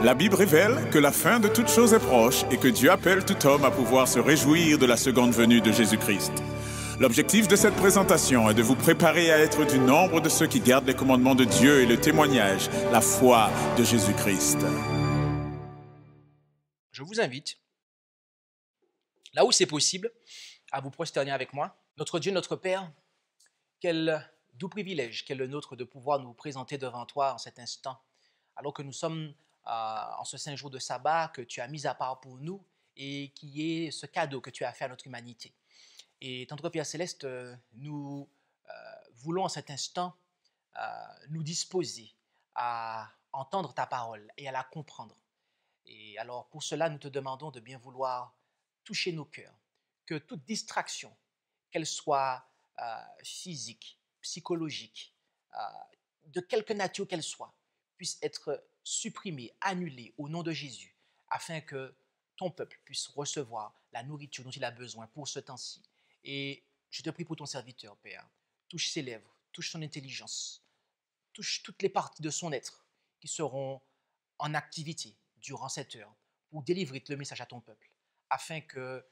La Bible révèle que la fin de toute chose est proche et que Dieu appelle tout homme à pouvoir se réjouir de la seconde venue de Jésus-Christ. L'objectif de cette présentation est de vous préparer à être du nombre de ceux qui gardent les commandements de Dieu et le témoignage, la foi de Jésus-Christ. Je vous invite, là où c'est possible, à vous prosterner avec moi. Notre Dieu, notre Père, quel doux privilège qu'est le nôtre de pouvoir nous présenter devant toi en cet instant, alors que nous sommes en ce saint jour de sabbat que tu as mis à part pour nous et qui est ce cadeau que tu as fait à notre humanité. Et tendre Père Céleste, nous voulons en cet instant nous disposer à entendre ta parole et à la comprendre. Et alors pour cela, nous te demandons de bien vouloir toucher nos cœurs, que toute distraction, qu'elle soit physique, psychologique, de quelque nature qu'elle soit, puisse être supprimée, annulée au nom de Jésus, afin que ton peuple puisse recevoir la nourriture dont il a besoin pour ce temps-ci. Et je te prie pour ton serviteur, Père, touche ses lèvres, touche son intelligence, touche toutes les parties de son être qui seront en activité durant cette heure pour délivrer le message à ton peuple, afin que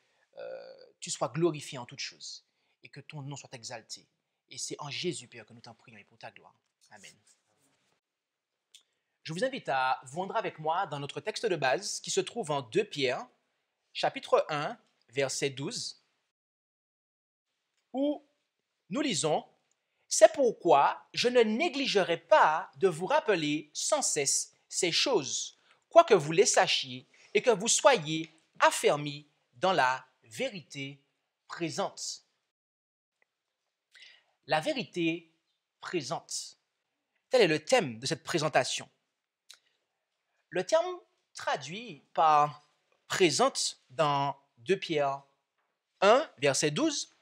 tu sois glorifié en toutes choses et que ton nom soit exalté. Et c'est en Jésus, Père, que nous t'en prions et pour ta gloire. Amen. Je vous invite à vous rendre avec moi dans notre texte de base qui se trouve en 2 Pierre, chapitre 1, verset 12, où nous lisons « C'est pourquoi je ne négligerai pas de vous rappeler sans cesse ces choses, quoique vous les sachiez et que vous soyez affermis dans la vérité présente. » La vérité présente. Tel est le thème de cette présentation. Le terme traduit par présente dans 2 Pierre 1, verset 12,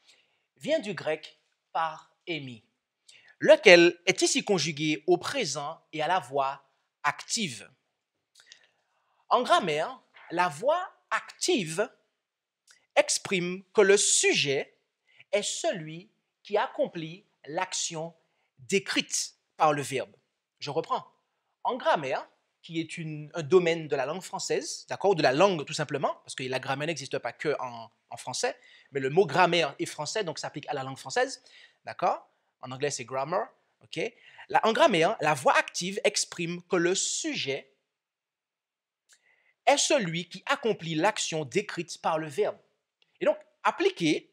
vient du grec par émi, lequel est ici conjugué au présent et à la voix active. En grammaire, la voix active exprime que le sujet est celui qui accomplit l'action décrite par le verbe. Je reprends. En grammaire, qui est un domaine de la langue française, d'accord, de la langue tout simplement, parce que la grammaire n'existe pas que en français, mais le mot grammaire est français, donc ça s'applique à la langue française, d'accord. En anglais, c'est grammar, ok. En grammaire, la voix active exprime que le sujet est celui qui accomplit l'action décrite par le verbe. Et donc, appliqué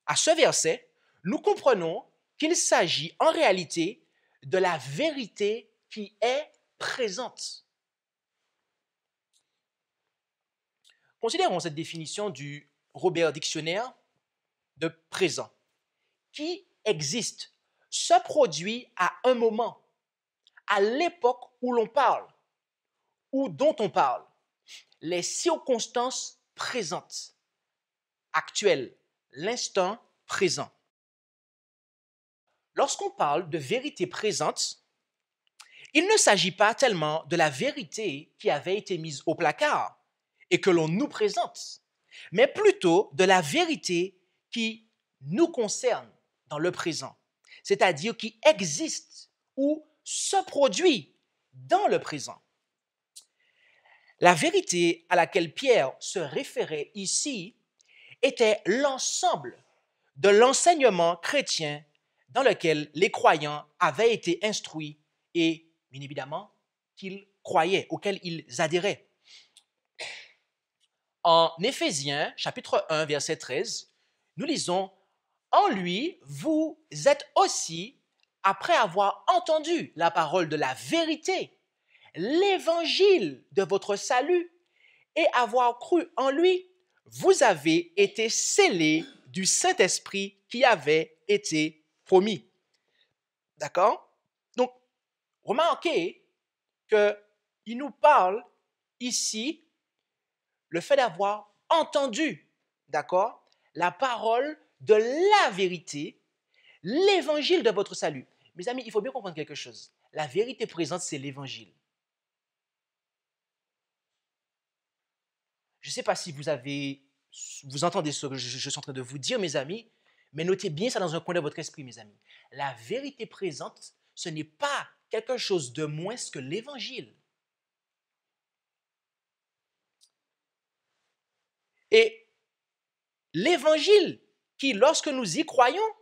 à ce verset, nous comprenons qu'il s'agit en réalité de la vérité qui est présente. Considérons cette définition du Robert Dictionnaire de présent. Qui existe, se produit à un moment, à l'époque où l'on parle, ou dont on parle, les circonstances présentes, actuelles, l'instant présent. Lorsqu'on parle de vérité présente, il ne s'agit pas tellement de la vérité qui avait été mise au placard et que l'on nous présente, mais plutôt de la vérité qui nous concerne dans le présent, c'est-à-dire qui existe ou se produit dans le présent. La vérité à laquelle Pierre se référait ici était l'ensemble de l'enseignement chrétien dans lequel les croyants avaient été instruits et, bien évidemment, qu'ils croyaient, auquel ils adhéraient. En Éphésiens, chapitre 1, verset 13, nous lisons « En lui, vous êtes aussi, après avoir entendu la parole de la vérité, l'évangile de votre salut, et avoir cru en lui, vous avez été scellés du Saint-Esprit qui avait été promis. » D'accord? Donc, remarquez qu'il nous parle ici le fait d'avoir entendu, d'accord, la parole de la vérité, l'évangile de votre salut. Mes amis, il faut bien comprendre quelque chose. La vérité présente, c'est l'évangile. Je ne sais pas si vous entendez ce que je suis en train de vous dire, mes amis, mais notez bien ça dans un coin de votre esprit, mes amis. La vérité présente, ce n'est pas quelque chose de moins que l'évangile. l'évangile qui, lorsque nous y croyons,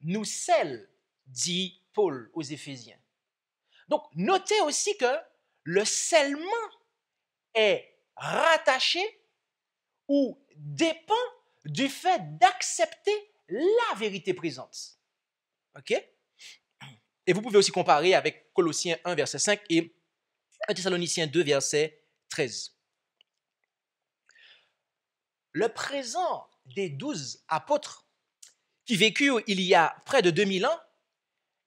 nous scelle, dit Paul aux Éphésiens. Donc, notez aussi que le scellement est rattaché ou dépend du fait d'accepter la vérité présente. OK? Et vous pouvez aussi comparer avec Colossiens 1, verset 5 et 1 Thessaloniciens 2, verset 13. Le présent des 12 apôtres qui vécurent il y a près de 2000 ans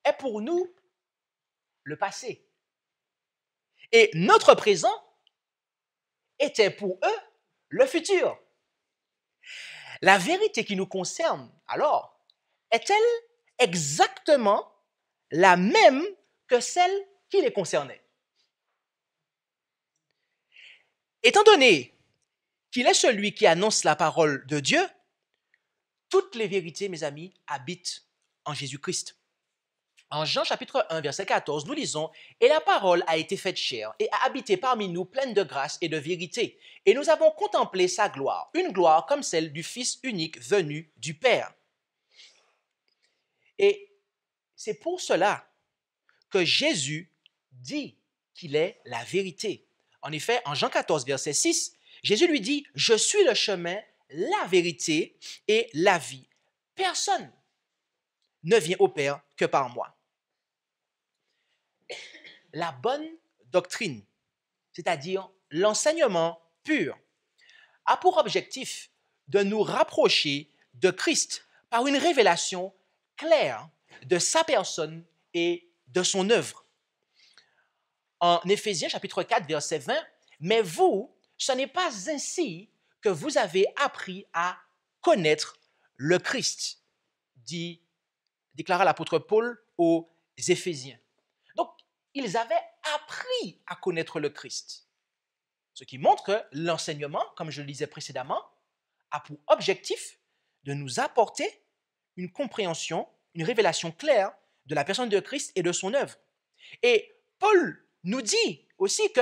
est pour nous le passé. Et notre présent était pour eux le futur. La vérité qui nous concerne, alors, est-elle exactement la même que celle qui les concernait? Étant donné qu'il est celui qui annonce la parole de Dieu, toutes les vérités, mes amis, habitent en Jésus-Christ. En Jean chapitre 1, verset 14, nous lisons « Et la parole a été faite chair et a habité parmi nous pleine de grâce et de vérité. Et nous avons contemplé sa gloire, une gloire comme celle du Fils unique venu du Père. » Et c'est pour cela que Jésus dit qu'il est la vérité. En effet, en Jean 14, verset 6, Jésus lui dit « Je suis le chemin, la vérité et la vie. Personne ne vient au Père que par moi. » La bonne doctrine, c'est-à-dire l'enseignement pur, a pour objectif de nous rapprocher de Christ par une révélation claire de sa personne et de son œuvre. En Éphésiens chapitre 4, verset 20, « Mais vous, ce n'est pas ainsi que vous avez appris à connaître le Christ, déclara l'apôtre Paul aux Éphésiens. » Donc, ils avaient appris à connaître le Christ. Ce qui montre que l'enseignement, comme je le disais précédemment, a pour objectif de nous apporter une compréhension, une révélation claire de la personne de Christ et de son œuvre. Et Paul nous dit aussi que,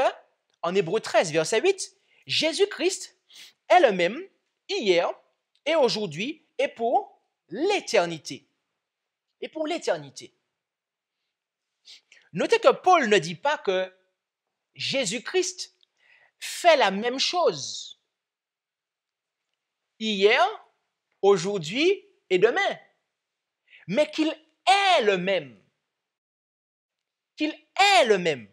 en Hébreux 13, verset 8, Jésus-Christ est le même hier et aujourd'hui et pour l'éternité. Et pour l'éternité. Notez que Paul ne dit pas que Jésus-Christ fait la même chose hier, aujourd'hui et demain, mais qu'il est le même. Qu'il est le même.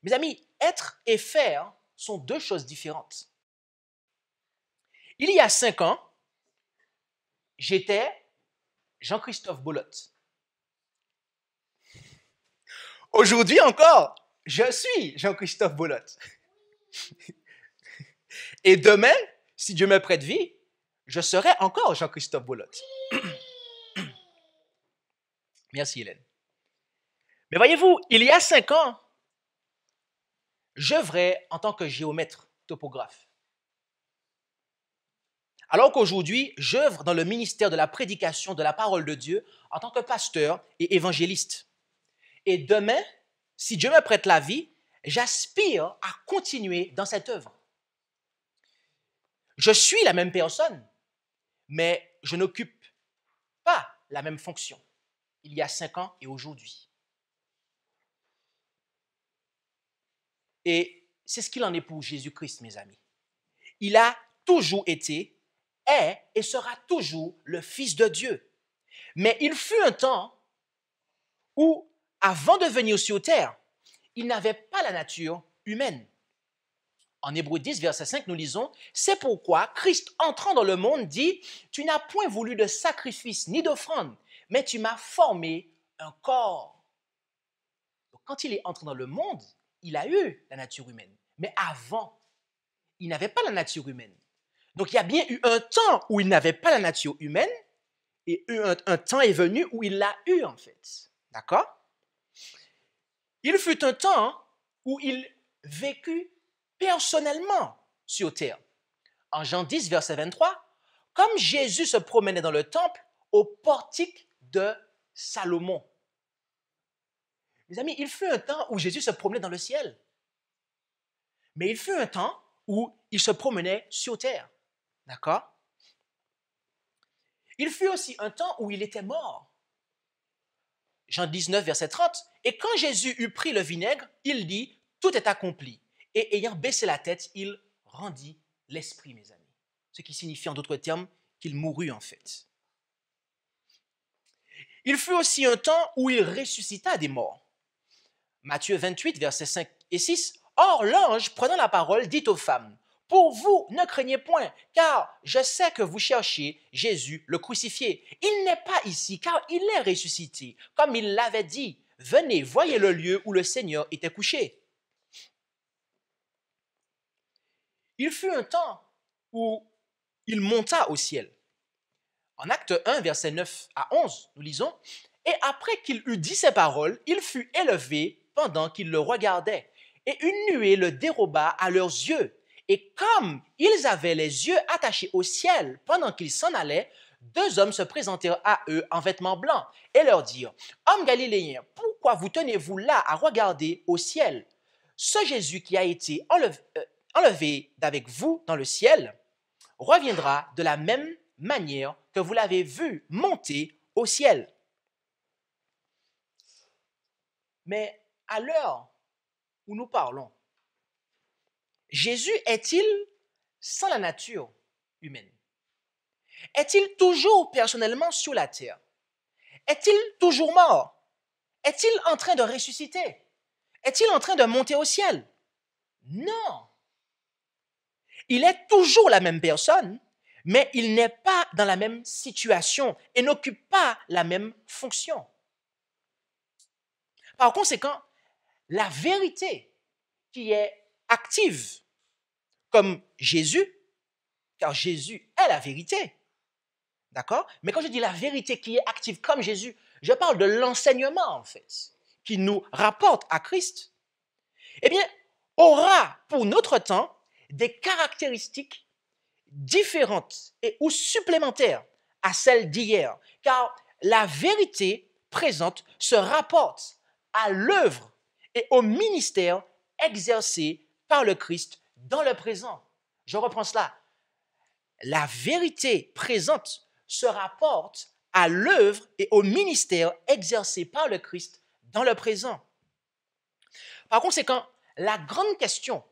Mes amis, être et faire sont deux choses différentes. Il y a 5 ans, j'étais Jean-Christophe Bolotte. Aujourd'hui encore, je suis Jean-Christophe Bolotte. Et demain, si Dieu me prête vie, je serai encore Jean-Christophe Bolotte. Merci Hélène. Mais voyez-vous, il y a 5 ans, j'œuvrais en tant que géomètre topographe. Alors qu'aujourd'hui, j'œuvre dans le ministère de la prédication de la parole de Dieu en tant que pasteur et évangéliste. Et demain, si Dieu me prête la vie, j'aspire à continuer dans cette œuvre. Je suis la même personne, mais je n'occupe pas la même fonction il y a 5 ans et aujourd'hui. Et c'est ce qu'il en est pour Jésus-Christ, mes amis. Il a toujours été, est et sera toujours le Fils de Dieu. Mais il fut un temps où, avant de venir sur terre, il n'avait pas la nature humaine. En Hébreux 10, verset 5, nous lisons « C'est pourquoi Christ, entrant dans le monde, dit « Tu n'as point voulu de sacrifice ni d'offrande, mais tu m'as formé un corps. » Donc, quand il est entré dans le monde, il a eu la nature humaine. Mais avant, il n'avait pas la nature humaine. Donc, il y a bien eu un temps où il n'avait pas la nature humaine et un temps est venu où il l'a eu, en fait. D'accord? Il fut un temps où il vécut personnellement sur terre. En Jean 10, verset 23, comme Jésus se promenait dans le temple au portique de Salomon. Mes amis, il fut un temps où Jésus se promenait dans le ciel. Mais il fut un temps où il se promenait sur terre. D'accord? Il fut aussi un temps où il était mort. Jean 19, verset 30. Et quand Jésus eut pris le vinaigre, il dit, tout est accompli. Et ayant baissé la tête, il rendit l'esprit, mes amis. Ce qui signifie en d'autres termes qu'il mourut en fait. Il fut aussi un temps où il ressuscita des morts. Matthieu 28, versets 5 et 6. Or, l'ange, prenant la parole, dit aux femmes, pour vous, ne craignez point, car je sais que vous cherchez Jésus, le crucifié. Il n'est pas ici, car il est ressuscité, comme il l'avait dit. Venez, voyez le lieu où le Seigneur était couché. Il fut un temps où il monta au ciel. En Acte 1, versets 9 à 11, nous lisons, « Et après qu'il eut dit ces paroles, il fut élevé pendant qu'ils le regardaient, et une nuée le déroba à leurs yeux. Et comme ils avaient les yeux attachés au ciel pendant qu'ils s'en allaient, deux hommes se présentèrent à eux en vêtements blancs et leur dirent, « Hommes galiléens, pourquoi vous tenez-vous là à regarder au ciel? Ce Jésus qui a été enlevé d'avec vous dans le ciel reviendra de la même manière que vous l'avez vu monter au ciel. » Mais à l'heure où nous parlons, Jésus est-il sans la nature humaine? Est-il toujours personnellement sur la terre? Est-il toujours mort? Est-il en train de ressusciter? Est-il en train de monter au ciel? Non. Il est toujours la même personne, mais il n'est pas dans la même situation et n'occupe pas la même fonction. Par conséquent, la vérité qui est active comme Jésus, car Jésus est la vérité, d'accord? Mais quand je dis la vérité qui est active comme Jésus, je parle de l'enseignement en fait, qui nous rapporte à Christ, eh bien, aura pour notre temps des caractéristiques différentes et ou supplémentaires à celles d'hier, car la vérité présente se rapporte à l'œuvre et au ministère exercé par le Christ dans le présent. Je reprends cela. La vérité présente se rapporte à l'œuvre et au ministère exercé par le Christ dans le présent. Par conséquent, la grande question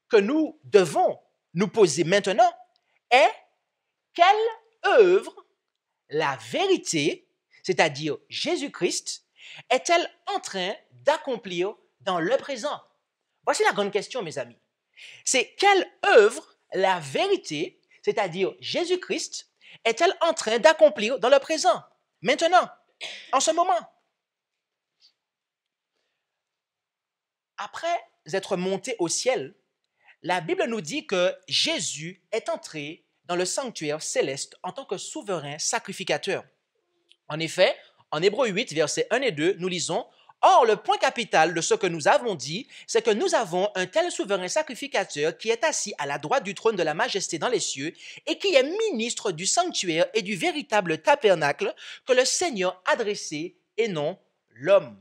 que nous devons nous poser maintenant est quelle œuvre la vérité, c'est-à-dire Jésus-Christ, est-elle en train d'accomplir dans le présent? Voici la grande question, mes amis. C'est quelle œuvre la vérité, c'est-à-dire Jésus-Christ, est-elle en train d'accomplir dans le présent, maintenant, en ce moment? Après être monté au ciel, la Bible nous dit que Jésus est entré dans le sanctuaire céleste en tant que souverain sacrificateur. En effet, en Hébreux 8, versets 1 et 2, nous lisons « Or, le point capital de ce que nous avons dit, c'est que nous avons un tel souverain sacrificateur qui est assis à la droite du trône de la majesté dans les cieux et qui est ministre du sanctuaire et du véritable tabernacle que le Seigneur a dressé et non l'homme. »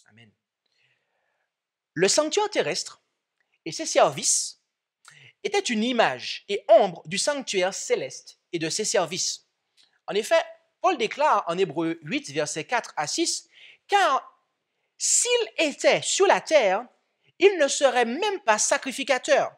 Amen. Le sanctuaire terrestre et ses services étaient une image et ombre du sanctuaire céleste et de ses services. En effet, Paul déclare en Hébreux 8, versets 4 à 6, « Car s'il était sur la terre, il ne serait même pas sacrificateur,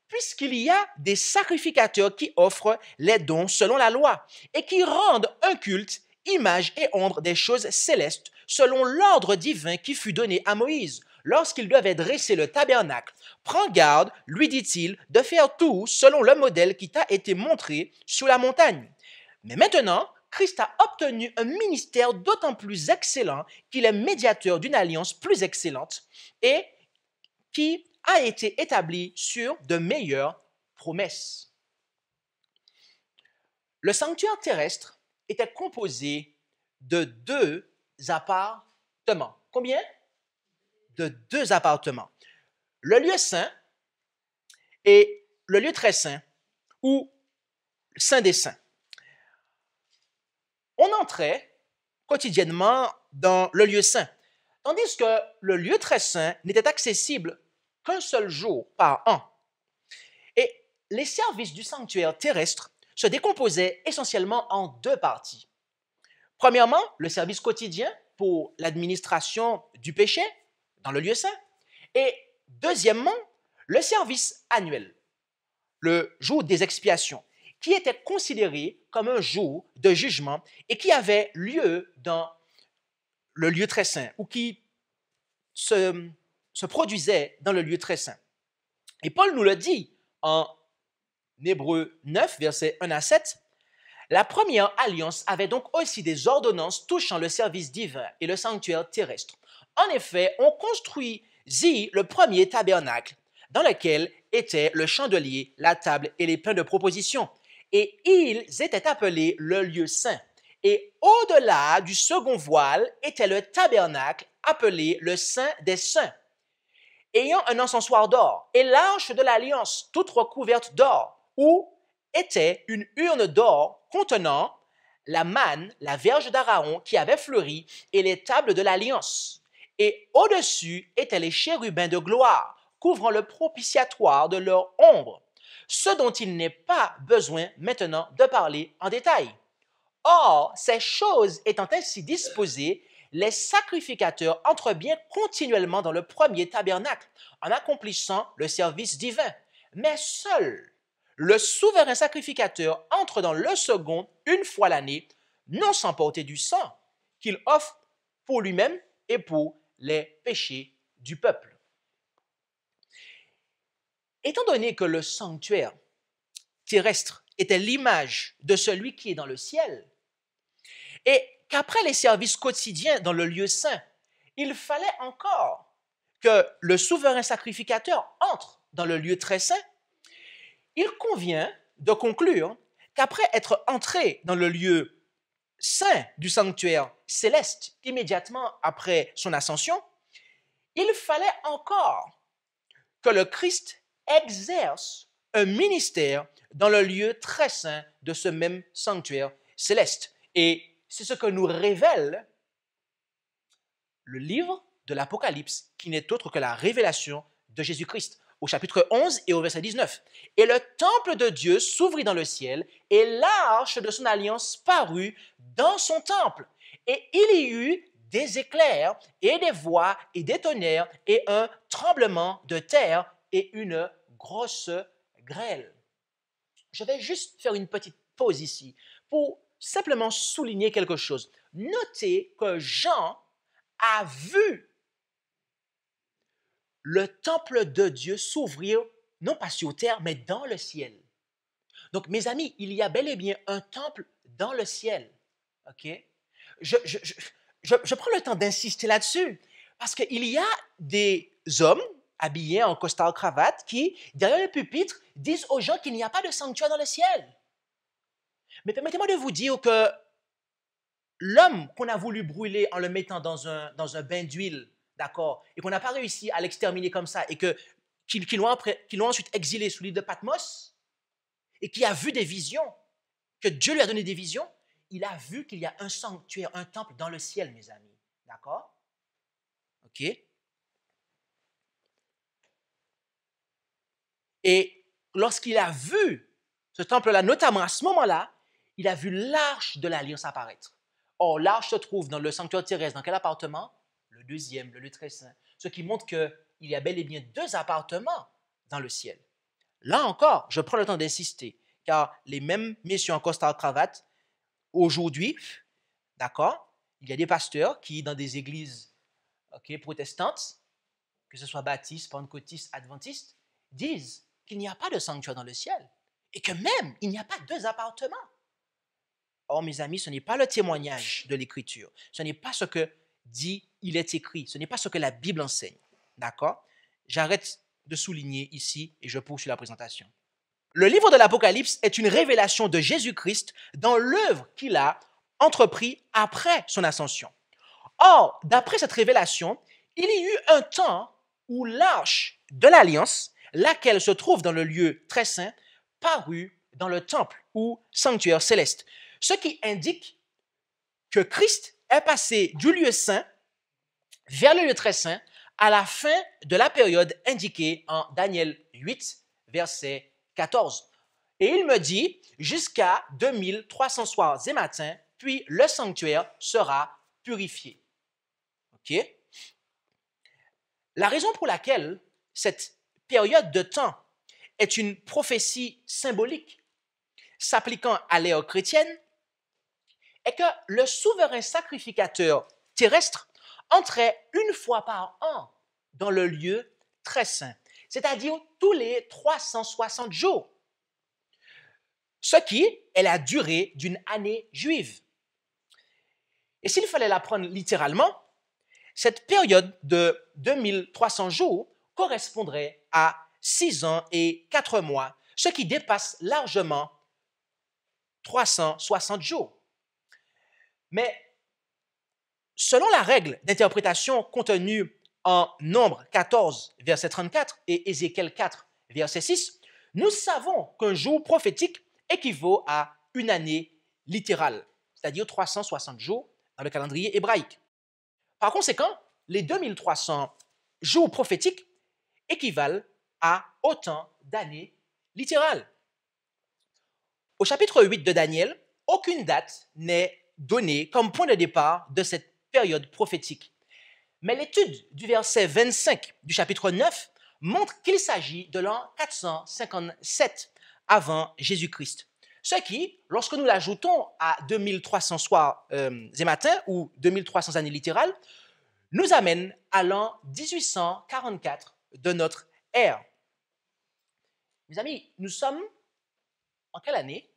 puisqu'il y a des sacrificateurs qui offrent les dons selon la loi et qui rendent un culte, image et ombre des choses célestes selon l'ordre divin qui fut donné à Moïse lorsqu'il devait dresser le tabernacle. Prends garde, lui dit-il, de faire tout selon le modèle qui t'a été montré sur la montagne. Mais maintenant, Christ a obtenu un ministère d'autant plus excellent qu'il est médiateur d'une alliance plus excellente et qui a été établi sur de meilleures promesses. Le sanctuaire terrestre était composé de 2 appartements. Combien? De 2 appartements. Le lieu saint et le lieu très saint, ou saint des saints. On entrait quotidiennement dans le lieu saint, tandis que le lieu très saint n'était accessible qu'un seul jour par an. Et les services du sanctuaire terrestre se décomposait essentiellement en deux parties. Premièrement, le service quotidien pour l'administration du péché dans le lieu saint. Et deuxièmement, le service annuel, le jour des expiations, qui était considéré comme un jour de jugement et qui avait lieu dans le lieu très saint ou qui se produisait dans le lieu très saint. Et Paul nous le dit en Hébreux 9, versets 1 à 7. La première alliance avait donc aussi des ordonnances touchant le service divin et le sanctuaire terrestre. En effet, on construisit le premier tabernacle dans lequel étaient le chandelier, la table et les pains de proposition. Et ils étaient appelés le lieu saint. Et au-delà du second voile était le tabernacle appelé le saint des saints, ayant un encensoir d'or et l'arche de l'alliance, toute recouverte d'or, où était une urne d'or contenant la manne, la verge d'Aaron qui avait fleuri et les tables de l'alliance. Et au-dessus étaient les chérubins de gloire, couvrant le propitiatoire de leur ombre, ce dont il n'est pas besoin maintenant de parler en détail. Or, ces choses étant ainsi disposées, les sacrificateurs entrent bien continuellement dans le premier tabernacle, en accomplissant le service divin. Mais seul le souverain sacrificateur entre dans le second une fois l'année, non sans porter du sang, qu'il offre pour lui-même et pour les péchés du peuple. Étant donné que le sanctuaire terrestre était l'image de celui qui est dans le ciel, et qu'après les services quotidiens dans le lieu saint, il fallait encore que le souverain sacrificateur entre dans le lieu très saint, il convient de conclure qu'après être entré dans le lieu saint du sanctuaire céleste, immédiatement après son ascension, il fallait encore que le Christ exerce un ministère dans le lieu très saint de ce même sanctuaire céleste. Et c'est ce que nous révèle le livre de l'Apocalypse, qui n'est autre que la révélation de Jésus-Christ, au chapitre 11 et au verset 19. Et le temple de Dieu s'ouvrit dans le ciel, et l'arche de son alliance parut dans son temple. Et il y eut des éclairs, et des voix, et des tonnerres, et un tremblement de terre, et une grosse grêle. Je vais juste faire une petite pause ici pour simplement souligner quelque chose. Notez que Jean a vu le temple de Dieu s'ouvrir, non pas sur terre, mais dans le ciel. Donc, mes amis, il y a bel et bien un temple dans le ciel. OK? Je prends le temps d'insister là-dessus parce qu'il y a des hommes habillés en costard-cravate qui, derrière le pupitre, disent aux gens qu'il n'y a pas de sanctuaire dans le ciel. Mais permettez-moi de vous dire que l'homme qu'on a voulu brûler en le mettant dans un bain d'huile, d'accord, et qu'on n'a pas réussi à l'exterminer comme ça, et qu'ils l'ont ensuite exilé sous l'île de Patmos, et qui a vu des visions, que Dieu lui a donné des visions, il a vu qu'il y a un sanctuaire, un temple dans le ciel, mes amis. D'accord? OK? Et lorsqu'il a vu ce temple-là, notamment à ce moment-là, il a vu l'arche de l'alliance apparaître. Or, l'arche se trouve dans le sanctuaire terrestre. Dans quel appartement? Le deuxième, le lieu très saint. Ce qui montre qu'il y a bel et bien deux appartements dans le ciel. Là encore, je prends le temps d'insister, car les mêmes messieurs en costard-cravate, aujourd'hui, d'accord, il y a des pasteurs qui, dans des églises protestantes, que ce soit baptistes, pentecôtistes, adventistes, disent qu'il n'y a pas de sanctuaire dans le ciel et que même il n'y a pas deux appartements. Or, mes amis, ce n'est pas le témoignage de l'Écriture. Ce n'est pas ce que dit, il est écrit. Ce n'est pas ce que la Bible enseigne. D'accord? J'arrête de souligner ici et je poursuis la présentation. Le livre de l'Apocalypse est une révélation de Jésus-Christ dans l'œuvre qu'il a entrepris après son ascension. Or, d'après cette révélation, il y eut un temps où l'arche de l'Alliance, laquelle se trouve dans le lieu très saint, parut dans le temple ou sanctuaire céleste. Ce qui indique que Christ est passé du lieu saint vers le lieu très saint à la fin de la période indiquée en Daniel 8, verset 14. Et il me dit, jusqu'à 2300 soirs et matins, puis le sanctuaire sera purifié. OK? La raison pour laquelle cette période de temps est une prophétie symbolique s'appliquant à l'ère chrétienne est que le souverain sacrificateur terrestre entrait une fois par an dans le lieu très saint, c'est-à-dire tous les 360 jours, ce qui est la durée d'une année juive. Et s'il fallait la prendre littéralement, cette période de 2300 jours correspondrait à 6 ans et 4 mois, ce qui dépasse largement 360 jours. Mais selon la règle d'interprétation contenue en Nombre 14, verset 34 et Ézéchiel 4, verset 6, nous savons qu'un jour prophétique équivaut à une année littérale, c'est-à-dire 360 jours dans le calendrier hébraïque. Par conséquent, les 2300 jours prophétiques équivalent à autant d'années littérales. Au chapitre 8 de Daniel, aucune date n'est donnée comme point de départ de cette période prophétique. Mais l'étude du verset 25 du chapitre 9 montre qu'il s'agit de l'an 457 avant Jésus-Christ. Ce qui, lorsque nous l'ajoutons à 2300 soirs et matins ou 2300 années littérales, nous amène à l'an 1844 de notre ère. Mes amis, nous sommes en quelle année?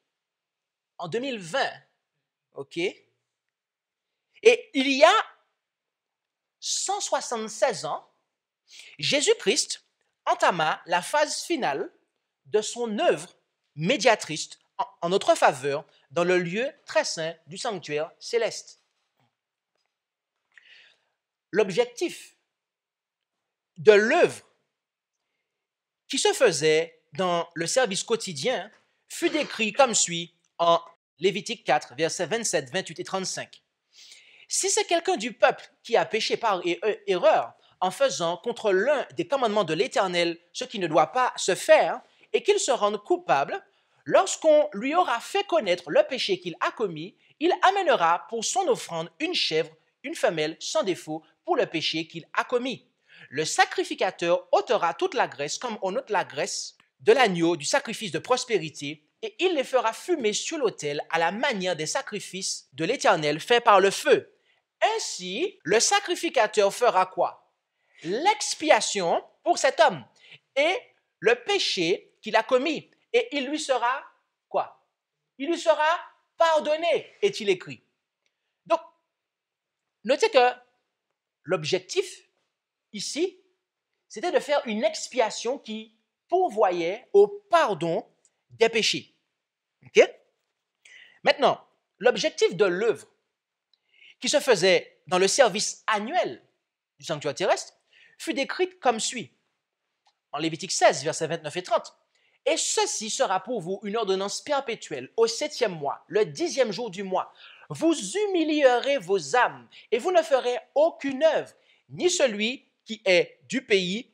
En 2020. OK? Et il y a 176 ans, Jésus-Christ entama la phase finale de son œuvre médiatrice en notre faveur dans le lieu très saint du sanctuaire céleste. L'objectif de l'œuvre qui se faisait dans le service quotidien fut décrit comme suit en Lévitique 4, versets 27, 28 et 35. Si c'est quelqu'un du peuple qui a péché par erreur en faisant contre l'un des commandements de l'Éternel ce qui ne doit pas se faire, et qu'il se rende coupable, lorsqu'on lui aura fait connaître le péché qu'il a commis, il amènera pour son offrande une chèvre, une femelle sans défaut pour le péché qu'il a commis. Le sacrificateur ôtera toute la graisse comme on ôte la graisse de l'agneau du sacrifice de prospérité, et il les fera fumer sur l'autel à la manière des sacrifices de l'Éternel faits par le feu. Ainsi, le sacrificateur fera quoi? L'expiation pour cet homme et le péché qu'il a commis. Et il lui sera quoi? Il lui sera pardonné, est-il écrit. Donc, notez que l'objectif ici, c'était de faire une expiation qui pourvoyait au pardon des péchés. OK? Maintenant, l'objectif de l'œuvre qui se faisait dans le service annuel du sanctuaire terrestre fut décrite comme suit. En Lévitique 16, versets 29 et 30. « Et ceci sera pour vous une ordonnance perpétuelle au 7e mois, le 10e jour du mois. Vous humilierez vos âmes et vous ne ferez aucune œuvre, ni celui qui est du pays,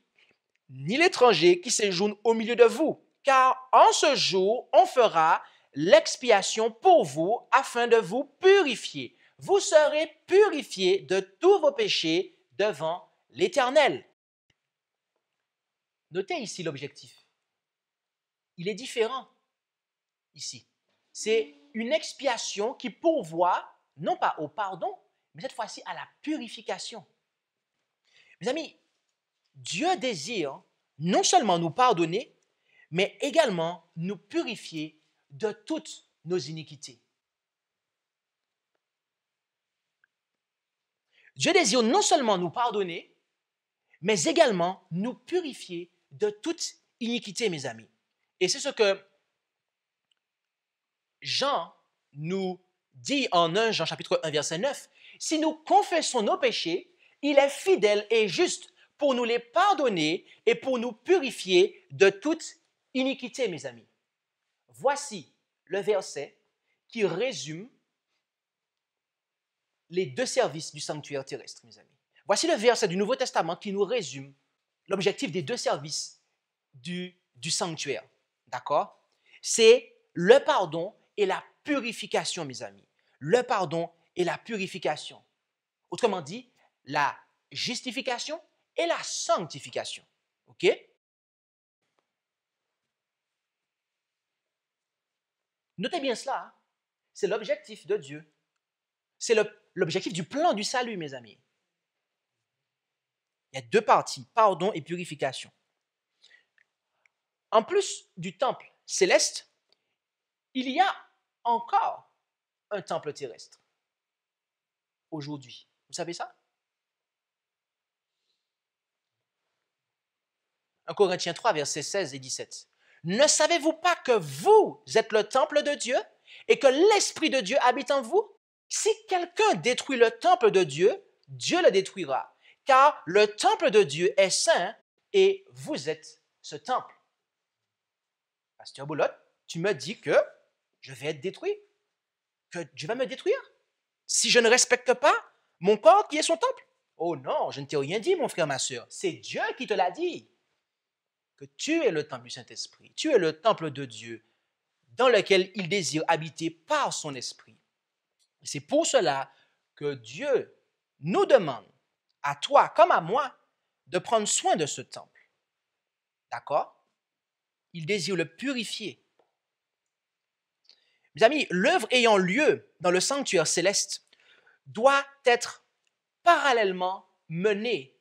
ni l'étranger qui séjourne au milieu de vous. Car en ce jour, on fera l'expiation pour vous afin de vous purifier. Vous serez purifiés de tous vos péchés devant l'Éternel. » Notez ici l'objectif. Il est différent ici. C'est une expiation qui pourvoit non pas au pardon, mais cette fois-ci à la purification. Mes amis, Dieu désire non seulement nous pardonner, mais également nous purifier de toutes nos iniquités. Dieu désire non seulement nous pardonner, mais également nous purifier de toute iniquité, mes amis. Et c'est ce que Jean nous dit en 1 Jean chapitre 1, verset 9. « Si nous confessons nos péchés, il est fidèle et juste pour nous les pardonner et pour nous purifier de toute iniquité, mes amis. » Voici le verset qui résume les deux services du sanctuaire terrestre, mes amis. Voici le verset du Nouveau Testament qui nous résume l'objectif des deux services du sanctuaire. D'accord? c'est le pardon et la purification, mes amis. Le pardon et la purification. Autrement dit, la justification et la sanctification. OK? Notez bien cela, hein? C'est l'objectif de Dieu. C'est l'objectif du plan du salut, mes amis. Il y a deux parties, pardon et purification. En plus du temple céleste, il y a encore un temple terrestre aujourd'hui. Vous savez ça? 1 Corinthiens 3, versets 16 et 17. Ne savez-vous pas que vous êtes le temple de Dieu et que l'Esprit de Dieu habite en vous? Si quelqu'un détruit le temple de Dieu, Dieu le détruira, car le temple de Dieu est saint et vous êtes ce temple. Pasteur Boulotte, tu me dis que je vais être détruit, que Dieu va me détruire si je ne respecte pas mon corps qui est son temple. Oh non, je ne t'ai rien dit, mon frère, ma soeur. C'est Dieu qui te l'a dit. Que tu es le temple du Saint-Esprit, tu es le temple de Dieu dans lequel il désire habiter par son esprit. C'est pour cela que Dieu nous demande, à toi comme à moi, de prendre soin de ce temple. D'accord? Il désire le purifier. Mes amis, l'œuvre ayant lieu dans le sanctuaire céleste doit être parallèlement menée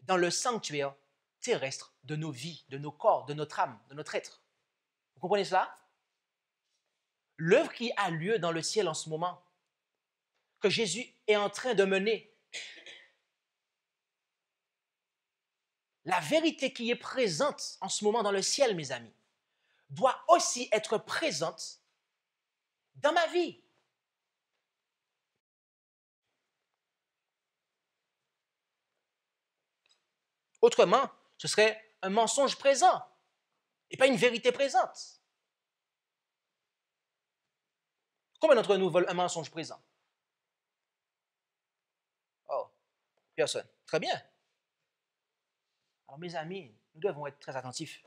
dans le sanctuaire terrestre de nos vies, de nos corps, de notre âme, de notre être. Vous comprenez cela? L'œuvre qui a lieu dans le ciel en ce moment, que Jésus est en train de mener, la vérité qui est présente en ce moment dans le ciel, mes amis, doit aussi être présente dans ma vie. Autrement, ce serait un mensonge présent et pas une vérité présente. Combien d'entre nous veulent un mensonge présent? Oh, personne. Très bien. Alors, mes amis, nous devons être très attentifs.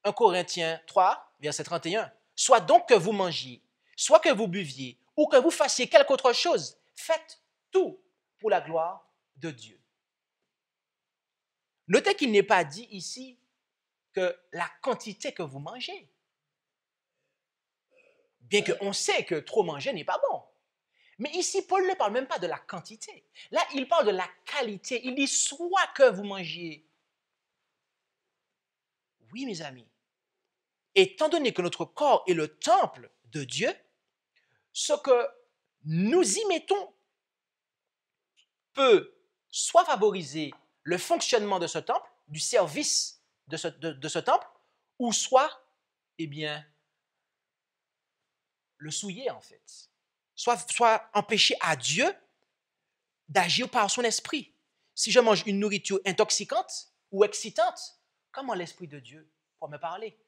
1 Corinthiens 3, verset 31. Soit donc que vous mangiez, soit que vous buviez, ou que vous fassiez quelque autre chose, faites tout pour la gloire de Dieu. Notez qu'il n'est pas dit ici que la quantité que vous mangez. Bien qu'on sait que trop manger n'est pas bon. Mais ici, Paul ne parle même pas de la quantité. Là, il parle de la qualité. Il dit soit que vous mangiez. Oui, mes amis. Étant donné que notre corps est le temple de Dieu, ce que nous y mettons peut soit favoriser le fonctionnement de ce temple, du service de ce temple, ou soit, eh bien, le souiller en fait. Soit empêcher à Dieu d'agir par son esprit. Si je mange une nourriture intoxicante ou excitante, comment l'Esprit de Dieu pourra me parler?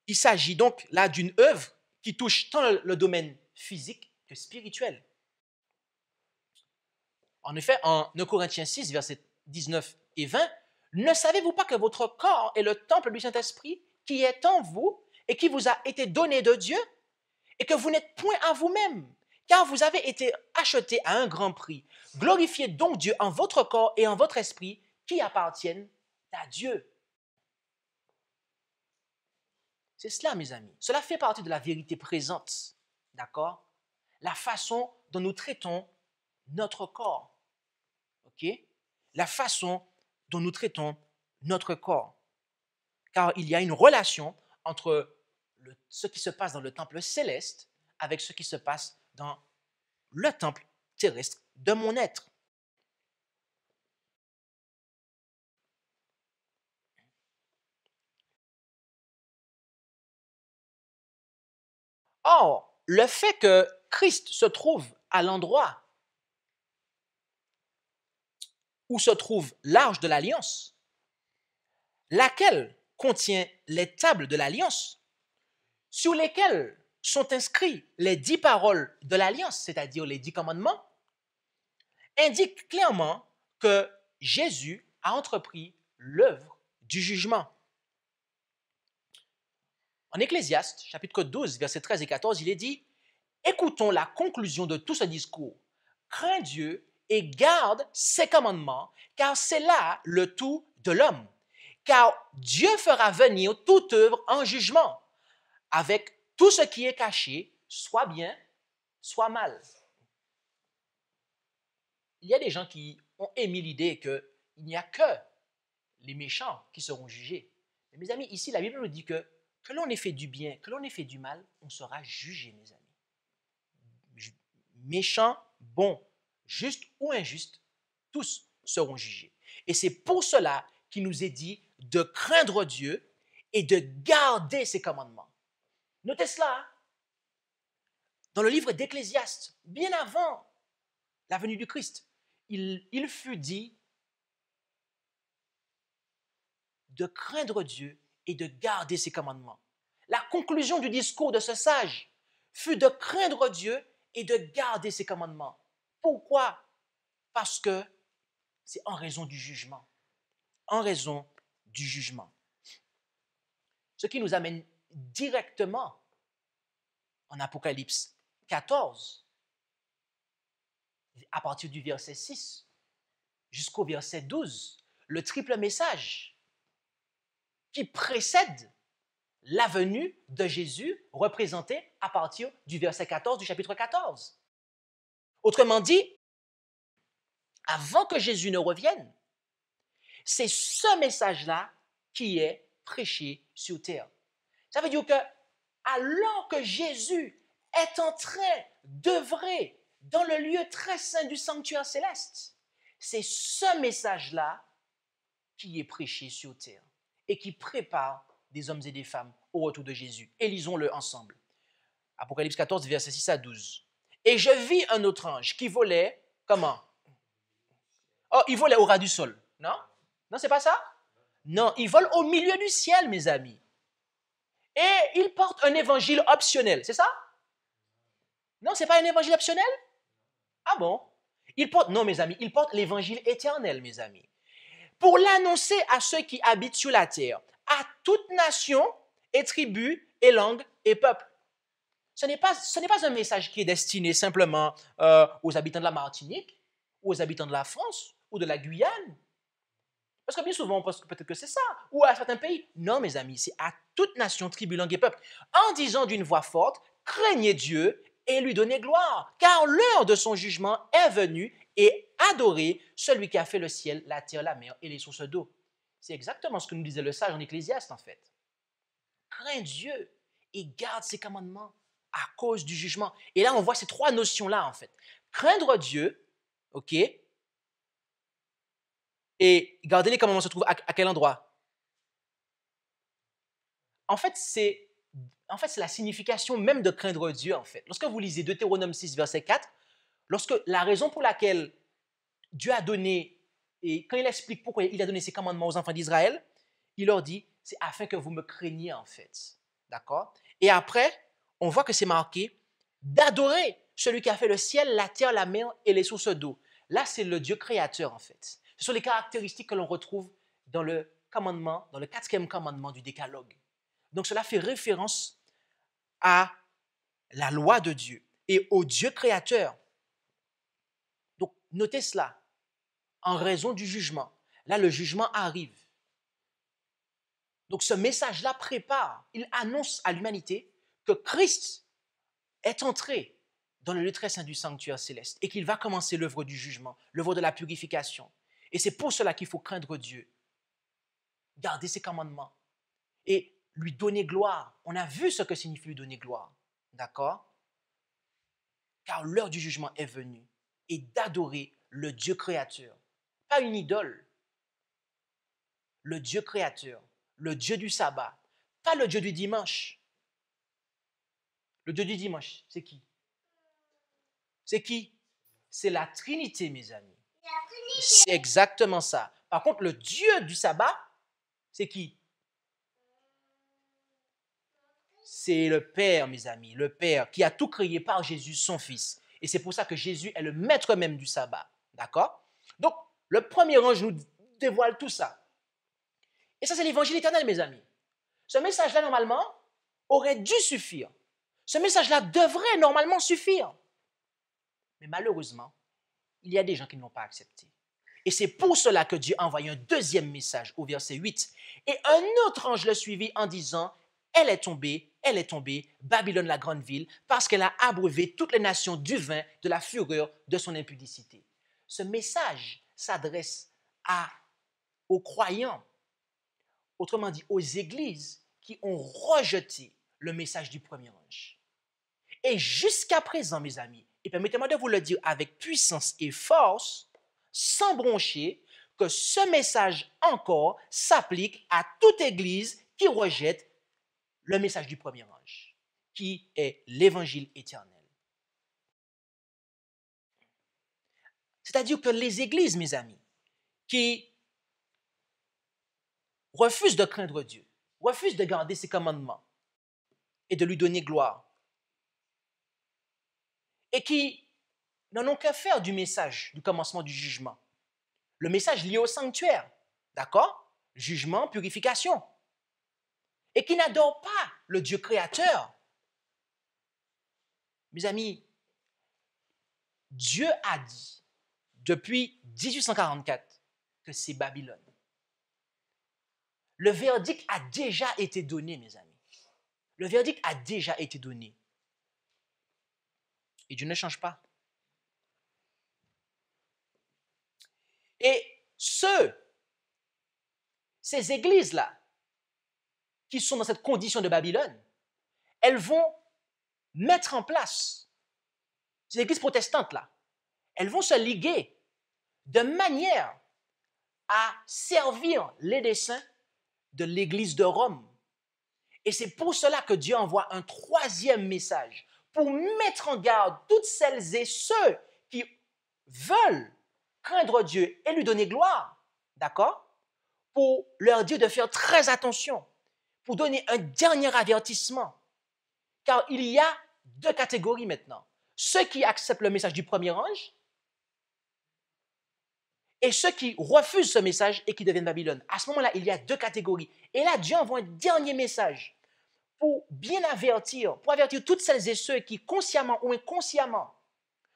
Il s'agit donc là d'une œuvre qui touche tant le domaine physique que spirituel. En effet, en 1 Corinthiens 6, versets 19 et 20, « Ne savez-vous pas que votre corps est le temple du Saint-Esprit qui est en vous et qui vous a été donné de Dieu et que vous n'êtes point à vous-même, car vous avez été achetés à un grand prix. Glorifiez donc Dieu en votre corps et en votre esprit qui appartiennent à Dieu. » C'est cela, mes amis. Cela fait partie de la vérité présente, d'accord? La façon dont nous traitons notre corps. OK? La façon dont nous traitons notre corps. Car il y a une relation entre ce qui se passe dans le temple céleste avec ce qui se passe dans le temple terrestre de mon être. Or, le fait que Christ se trouve à l'endroit où se trouve l'arche de l'Alliance, laquelle contient les tables de l'Alliance, sur lesquelles sont inscrits les 10 paroles de l'Alliance, c'est-à-dire les 10 commandements, indique clairement que Jésus a entrepris l'œuvre du jugement. En Ecclésiaste, chapitre 12, versets 13 et 14, il est dit « Écoutons la conclusion de tout ce discours. Crains Dieu et garde ses commandements, car c'est là le tout de l'homme. Car Dieu fera venir toute œuvre en jugement, avec tout ce qui est caché, soit bien, soit mal. » Il y a des gens qui ont émis l'idée qu'il n'y a que les méchants qui seront jugés. Mais mes amis, ici, la Bible nous dit que l'on ait fait du bien, que l'on ait fait du mal, on sera jugé, mes amis. Méchants, bons, justes ou injustes, tous seront jugés. Et c'est pour cela qu'il nous est dit de craindre Dieu et de garder ses commandements. Notez cela, hein? Dans le livre d'Ecclésiaste, bien avant la venue du Christ, il fut dit de craindre Dieu et de garder ses commandements. La conclusion du discours de ce sage fut de craindre Dieu et de garder ses commandements. Pourquoi? Parce que c'est en raison du jugement. En raison du jugement. Ce qui nous amène directement en Apocalypse 14, à partir du verset 6 jusqu'au verset 12, le triple message qui précède la venue de Jésus, représenté à partir du verset 14 du chapitre 14. Autrement dit, avant que Jésus ne revienne, c'est ce message-là qui est prêché sur terre. Ça veut dire que alors que Jésus est en train d'œuvrer dans le lieu très saint du sanctuaire céleste, c'est ce message-là qui est prêché sur terre et qui prépare des hommes et des femmes au retour de Jésus. Et lisons-le ensemble. Apocalypse 14, versets 6 à 12. « Et je vis un autre ange qui volait, comment? Oh, il volait au ras du sol. Non? Non, c'est pas ça? Non, il vole au milieu du ciel, mes amis. Et il porte un évangile optionnel. C'est ça? Non, c'est pas un évangile optionnel? Ah bon? Non, mes amis, il porte l'évangile éternel, mes amis. Pour l'annoncer à ceux qui habitent sur la terre, à toute nation et tribu et langue et peuple. Ce n'est pas un message qui est destiné simplement aux habitants de la Martinique, ou aux habitants de la France, ou de la Guyane. Parce que bien souvent, on pense peut-être que c'est ça, ou à certains pays. Non, mes amis, c'est à toute nation, tribu, langue et peuple. En disant d'une voix forte, craignez Dieu et lui donnez gloire, car l'heure de son jugement est venue, et adorez celui qui a fait le ciel, la terre, la mer et les sources d'eau. C'est exactement ce que nous disait le sage en Ecclésiaste, en fait. Crains Dieu et garde ses commandements à cause du jugement. Et là, on voit ces trois notions-là, en fait. Craindre Dieu, ok, et garder les commandements se trouve à quel endroit? En fait, c'est la signification même de craindre Dieu, en fait. Lorsque vous lisez Deutéronome 6, verset 4, lorsque la raison pour laquelle Dieu a donné, et quand il explique pourquoi il a donné ses commandements aux enfants d'Israël, il leur dit, c'est afin que vous me craigniez, en fait. D'accord? Et après, on voit que c'est marqué d'adorer celui qui a fait le ciel, la terre, la mer et les sources d'eau. Là, c'est le Dieu créateur, en fait. Ce sont les caractéristiques que l'on retrouve dans le commandement, dans le 4e commandement du Décalogue. Donc, cela fait référence à la loi de Dieu et au Dieu créateur. Donc, notez cela. En raison du jugement. Là, le jugement arrive. Donc, ce message-là prépare, il annonce à l'humanité que Christ est entré dans le lieu très saint du sanctuaire céleste et qu'il va commencer l'œuvre du jugement, l'œuvre de la purification. Et c'est pour cela qu'il faut craindre Dieu, garder ses commandements et lui donner gloire. On a vu ce que signifie lui donner gloire, d'accord? Car l'heure du jugement est venue et d'adorer le Dieu créateur, pas une idole, le Dieu créateur, le Dieu du sabbat, pas le Dieu du dimanche. Le Dieu du dimanche, c'est qui? C'est qui? C'est la Trinité, mes amis. C'est exactement ça. Par contre, le Dieu du sabbat, c'est qui? C'est le Père, mes amis, le Père qui a tout créé par Jésus, son Fils. Et c'est pour ça que Jésus est le maître même du sabbat. D'accord? Donc, le premier ange nous dévoile tout ça. Et ça, c'est l'évangile éternel, mes amis. Ce message-là, normalement, aurait dû suffire. Ce message-là devrait normalement suffire. Mais malheureusement, il y a des gens qui ne l'ont pas accepté. Et c'est pour cela que Dieu a envoyé un deuxième message au verset 8. Et un autre ange le suivit en disant, elle est tombée, Babylone la grande ville, parce qu'elle a abreuvé toutes les nations du vin de la fureur de son impudicité. Ce message s'adresse aux croyants, autrement dit aux églises qui ont rejeté le message du premier ange. Et jusqu'à présent, mes amis, et permettez-moi de vous le dire avec puissance et force, sans broncher, que ce message encore s'applique à toute église qui rejette le message du premier ange, qui est l'évangile éternel. C'est-à-dire que les églises, mes amis, qui refusent de craindre Dieu, refusent de garder ses commandements et de lui donner gloire, et qui n'en ont qu'à faire du message du commencement du jugement. Le message lié au sanctuaire, d'accord? Jugement, purification. Et qui n'adorent pas le Dieu créateur. Mes amis, Dieu a dit depuis 1844 que c'est Babylone. Le verdict a déjà été donné, mes amis. Le verdict a déjà été donné. Et Dieu ne change pas. Et ces églises-là, qui sont dans cette condition de Babylone, elles vont mettre en place, ces églises protestantes-là, elles vont se liguer de manière à servir les desseins de l'Église de Rome. Et c'est pour cela que Dieu envoie un troisième message, pour mettre en garde toutes celles et ceux qui veulent craindre Dieu et lui donner gloire, d'accord? Pour leur dire de faire très attention, pour donner un dernier avertissement. Car il y a deux catégories maintenant. Ceux qui acceptent le message du premier ange et ceux qui refusent ce message et qui deviennent Babylone. À ce moment-là, il y a deux catégories. Et là, Dieu envoie un dernier message pour bien avertir, pour avertir toutes celles et ceux qui, consciemment ou inconsciemment,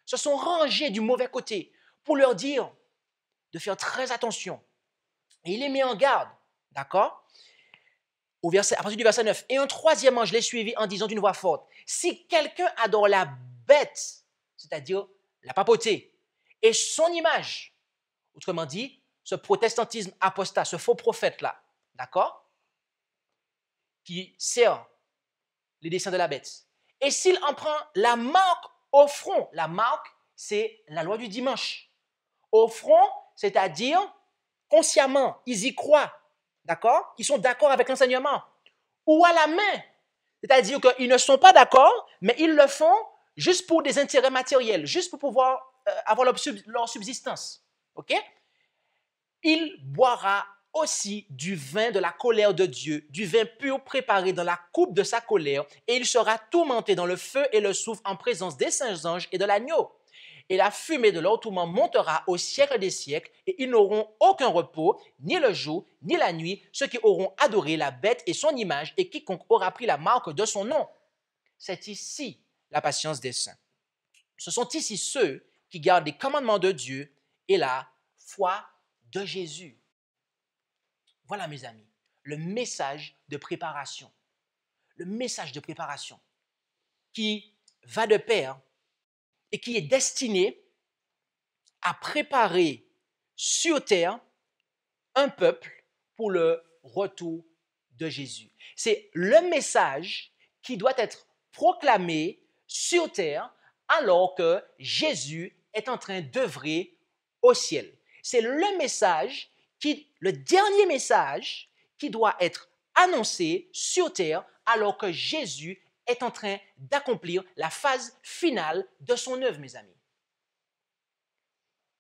se sont rangés du mauvais côté, pour leur dire de faire très attention. Et il les met en garde, d'accord? À partir du verset 9. Et un troisième ange les suivit en disant d'une voix forte, si quelqu'un adore la bête, c'est-à-dire la papauté, et son image, autrement dit, ce protestantisme apostat, ce faux prophète-là, d'accord, qui sert les desseins de la bête, et s'il en prend la marque au front, la marque, c'est la loi du dimanche, au front, c'est-à-dire consciemment, ils y croient, d'accord, ils sont d'accord avec l'enseignement, ou à la main, c'est-à-dire qu'ils ne sont pas d'accord, mais ils le font juste pour des intérêts matériels, juste pour pouvoir avoir leur subsistance. Ok? Il boira aussi du vin de la colère de Dieu, du vin pur préparé dans la coupe de sa colère, et il sera tourmenté dans le feu et le soufre en présence des saints anges et de l'agneau. Et la fumée de leur tourment montera au siècle des siècles, et ils n'auront aucun repos, ni le jour, ni la nuit, ceux qui auront adoré la bête et son image, et quiconque aura pris la marque de son nom. C'est ici la patience des saints. Ce sont ici ceux qui gardent les commandements de Dieu et la foi de Jésus. Voilà, mes amis, le message de préparation. Le message de préparation qui va de pair et qui est destiné à préparer sur terre un peuple pour le retour de Jésus. C'est le message qui doit être proclamé sur terre alors que Jésus est en train d'œuvrer au ciel. C'est le message le dernier message qui doit être annoncé sur terre alors que Jésus est en train d'accomplir la phase finale de son œuvre, mes amis.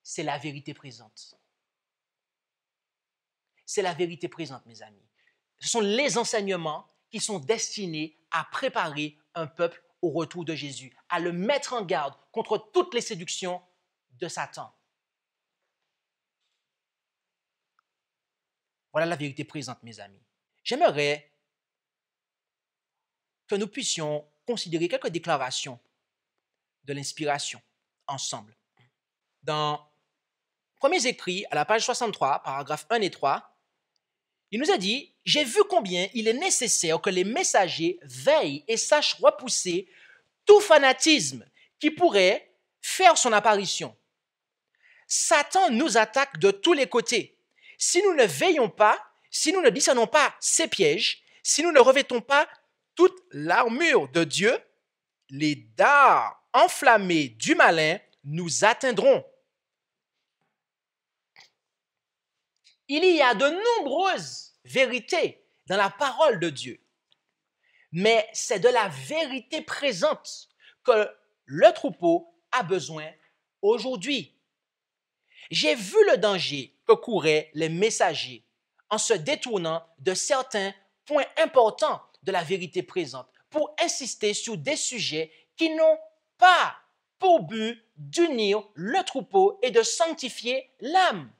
C'est la vérité présente. C'est la vérité présente, mes amis. Ce sont les enseignements qui sont destinés à préparer un peuple au retour de Jésus, à le mettre en garde contre toutes les séductions de Satan. Voilà la vérité présente, mes amis. J'aimerais que nous puissions considérer quelques déclarations de l'inspiration ensemble. Dans Premiers Écrits, à la page 63, paragraphes 1 et 3, il nous a dit « J'ai vu combien il est nécessaire que les messagers veillent et sachent repousser tout fanatisme qui pourrait faire son apparition. Satan nous attaque de tous les côtés. Si nous ne veillons pas, si nous ne discernons pas ses pièges, si nous ne revêtons pas toute l'armure de Dieu, les dards enflammés du malin nous atteindront. » Il y a de nombreuses vérités dans la parole de Dieu, mais c'est de la vérité présente que le troupeau a besoin aujourd'hui. J'ai vu le danger que couraient les messagers en se détournant de certains points importants de la vérité présente pour insister sur des sujets qui n'ont pas pour but d'unir le troupeau et de sanctifier l'âme.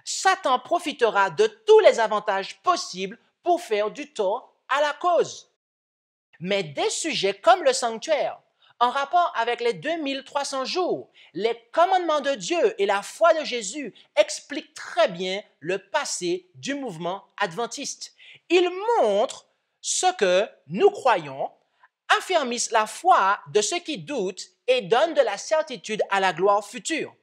Satan profitera de tous les avantages possibles pour faire du tort à la cause. Mais des sujets comme le sanctuaire, en rapport avec les 2300 jours, les commandements de Dieu et la foi de Jésus expliquent très bien le passé du mouvement adventiste. Ils montrent ce que nous croyons, affermissent la foi de ceux qui doutent et donnent de la certitude à la gloire future.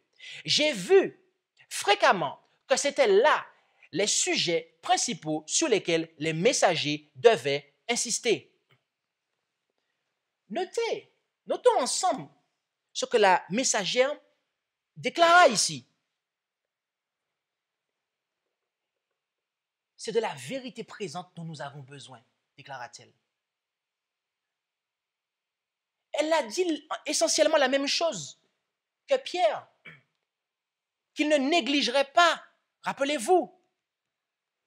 J'ai vu fréquemment que c'était là les sujets principaux sur lesquels les messagers devaient insister. Notons ensemble ce que la messagère déclara ici. C'est de la vérité présente dont nous avons besoin, déclara-t-elle. Elle a dit essentiellement la même chose que Pierre, qu'il ne négligerait pas. Rappelez-vous,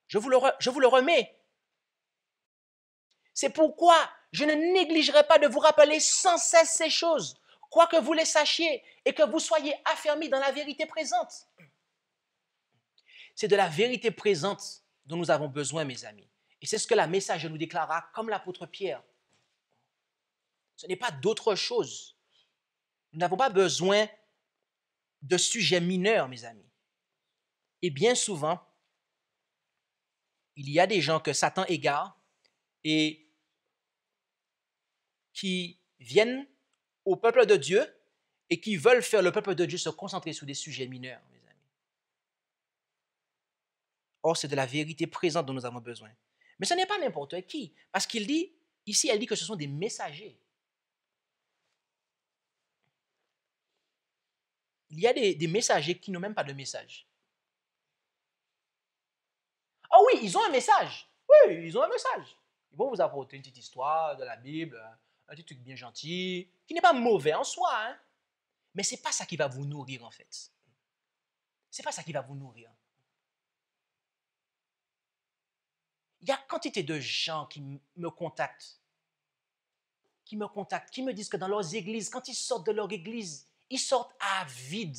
je vous le remets. C'est pourquoi je ne négligerai pas de vous rappeler sans cesse ces choses, quoi que vous les sachiez et que vous soyez affermis dans la vérité présente. C'est de la vérité présente dont nous avons besoin, mes amis. Et c'est ce que la message nous déclara comme l'apôtre Pierre. Ce n'est pas d'autre chose. Nous n'avons pas besoin de sujets mineurs, mes amis. Et bien souvent, il y a des gens que Satan égare et qui viennent au peuple de Dieu et qui veulent faire le peuple de Dieu se concentrer sur des sujets mineurs, mes amis. Or, c'est de la vérité présente dont nous avons besoin. Mais ce n'est pas n'importe qui, parce qu'il dit, ici, elle dit que ce sont des messagers. Il y a des messagers qui n'ont même pas de message. Ah oui, ils ont un message. Oui, ils ont un message. Ils vont vous apporter une petite histoire de la Bible, un petit truc bien gentil, qui n'est pas mauvais en soi, hein? Mais ce n'est pas ça qui va vous nourrir, en fait. Ce n'est pas ça qui va vous nourrir. Il y a quantité de gens qui me contactent, qui me disent que dans leurs églises, quand ils sortent de leur église, ils sortent à vide.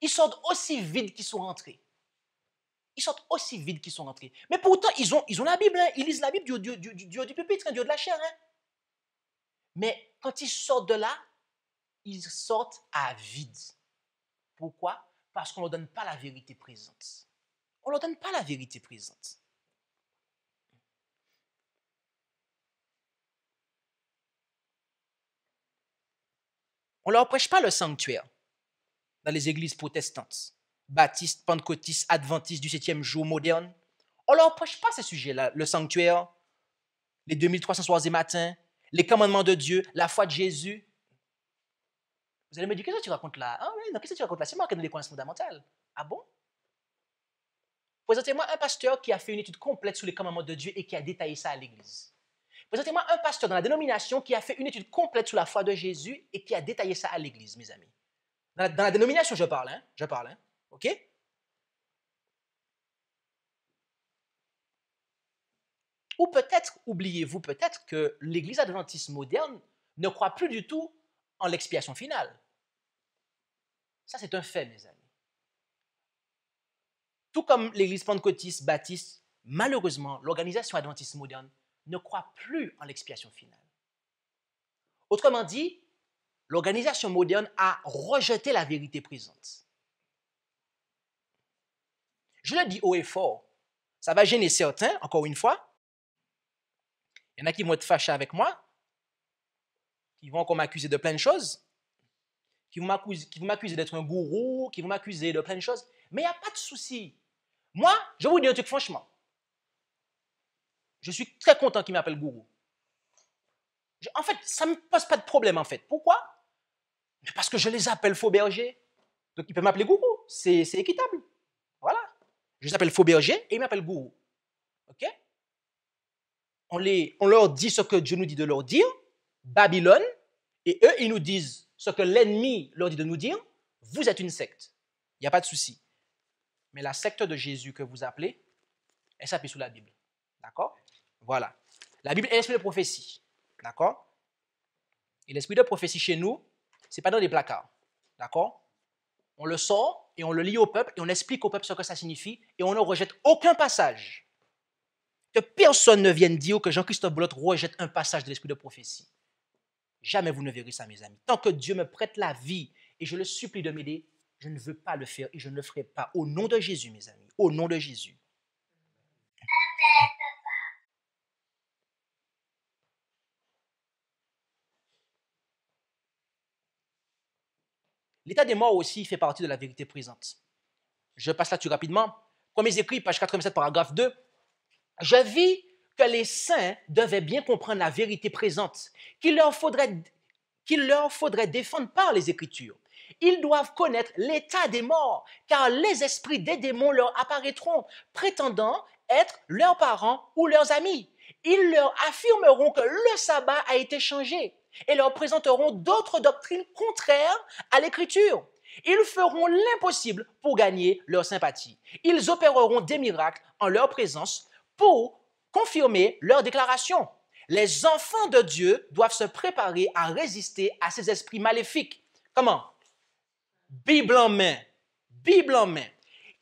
Ils sortent aussi vides qu'ils sont rentrés. Ils sortent aussi vides qu'ils sont rentrés. Mais pourtant, ils ont la Bible. Hein. Ils lisent la Bible du haut du pupitre, du haut de la chair. Hein. Mais quand ils sortent de là, ils sortent à vide. Pourquoi? Parce qu'on ne leur donne pas la vérité présente. On ne leur donne pas la vérité présente. On ne leur prêche pas le sanctuaire dans les églises protestantes, baptistes, pentecôtistes, adventistes du 7e jour moderne. On ne leur prêche pas ces sujets-là, le sanctuaire, les 2300 soirs et matins, les commandements de Dieu, la foi de Jésus. Vous allez me dire, qu'est-ce que tu racontes là? Ah oui, non, qu'est-ce que tu racontes là? C'est marqué dans les croyances fondamentales. Ah bon? Présentez-moi un pasteur qui a fait une étude complète sur les commandements de Dieu et qui a détaillé ça à l'église. Présentez-moi un pasteur dans la dénomination qui a fait une étude complète sur la foi de Jésus et qui a détaillé ça à l'église, mes amis. Dans la dénomination, je parle, hein, ok? Ou peut-être, oubliez-vous peut-être que l'église adventiste moderne ne croit plus du tout en l'expiation finale. Ça, c'est un fait, mes amis. tout comme l'Église pentecôtiste, baptiste, malheureusement, l'organisation adventiste moderne ne croit plus en l'expiation finale. Autrement dit, l'organisation moderne a rejeté la vérité présente. Je le dis haut et fort, ça va gêner certains, encore une fois. Il y en a qui vont être fâchés avec moi, qui vont encore m'accuser de plein de choses, qui vont m'accuser d'être un gourou, qui vont m'accuser de plein de choses. Mais il n'y a pas de souci. Moi, je vais vous dire un truc franchement. Je suis très content qu'ils m'appellent gourou. En fait, ça ne me pose pas de problème, en fait. Pourquoi? Parce que je les appelle faux bergers. Donc, ils peuvent m'appeler gourou. C'est équitable. Voilà. Je les appelle faux bergers et ils m'appellent gourou. OK? On leur dit ce que Dieu nous dit de leur dire, Babylone, et eux, ils nous disent ce que l'ennemi leur dit de nous dire. Vous êtes une secte. Il n'y a pas de souci. Mais la secte de Jésus que vous appelez, elle s'appuie sur la Bible. D'accord? Voilà. La Bible est l'esprit de prophétie. D'accord? Et l'esprit de prophétie chez nous, ce n'est pas dans des placards. D'accord? On le sort et on le lit au peuple et on explique au peuple ce que ça signifie et on ne rejette aucun passage. Que personne ne vienne dire que Jean-Christophe Boulotte rejette un passage de l'esprit de prophétie. Jamais vous ne verrez ça, mes amis. Tant que Dieu me prête la vie et je le supplie de m'aider, je ne veux pas le faire et je ne le ferai pas. Au nom de Jésus, mes amis. Au nom de Jésus. L'état des morts aussi fait partie de la vérité présente. Je passe là-dessus rapidement. Premiers écrits, page 87, paragraphe 2. Je vis que les saints devaient bien comprendre la vérité présente, qu'il leur faudrait défendre par les Écritures. Ils doivent connaître l'état des morts, car les esprits des démons leur apparaîtront, prétendant être leurs parents ou leurs amis. Ils leur affirmeront que le sabbat a été changé et leur présenteront d'autres doctrines contraires à l'Écriture. Ils feront l'impossible pour gagner leur sympathie. Ils opéreront des miracles en leur présence pour confirmer leur déclaration. Les enfants de Dieu doivent se préparer à résister à ces esprits maléfiques. Comment? Bible en main. Bible en main.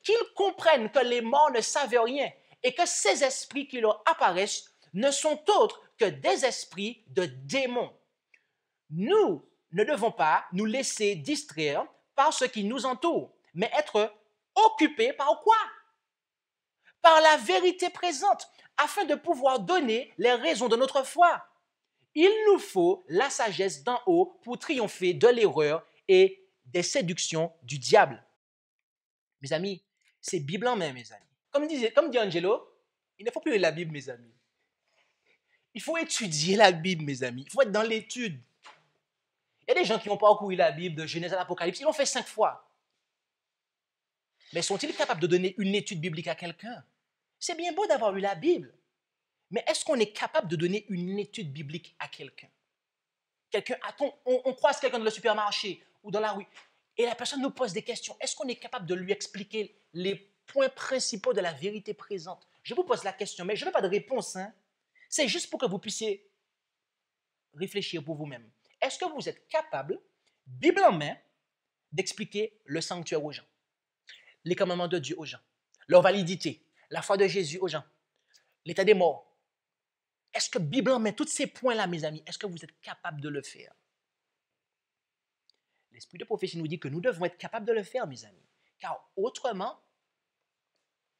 Qu'ils comprennent que les morts ne savent rien et que ces esprits qui leur apparaissent ne sont autres que des esprits de démons. Nous ne devons pas nous laisser distraire par ce qui nous entoure, mais être occupés par quoi? Par la vérité présente, afin de pouvoir donner les raisons de notre foi. Il nous faut la sagesse d'en haut pour triompher de l'erreur et des séductions du diable. Mes amis, c'est Bible en main, mes amis. Comme dit Angelo, il ne faut plus lire la Bible, mes amis. Il faut étudier la Bible, mes amis. Il faut être dans l'étude. Il y a des gens qui n'ont pas parcouru la Bible de Genèse à l'Apocalypse. Ils l'ont fait 5 fois. Mais sont-ils capables de donner une étude biblique à quelqu'un? C'est bien beau d'avoir lu la Bible. Mais est-ce qu'on est capable de donner une étude biblique à quelqu'un? On croise quelqu'un dans le supermarché ou dans la rue et la personne nous pose des questions. Est-ce qu'on est capable de lui expliquer les points principaux de la vérité présente? Je vous pose la question, mais je n'ai pas de réponse. C'est juste pour que vous puissiez réfléchir pour vous-même. Est-ce que vous êtes capable, Bible en main, d'expliquer le sanctuaire aux gens, les commandements de Dieu aux gens, leur validité, la foi de Jésus aux gens, l'état des morts? Est-ce que Bible en main, tous ces points-là, mes amis, est-ce que vous êtes capable de le faire? L'esprit de prophétie nous dit que nous devons être capables de le faire, mes amis. Car autrement,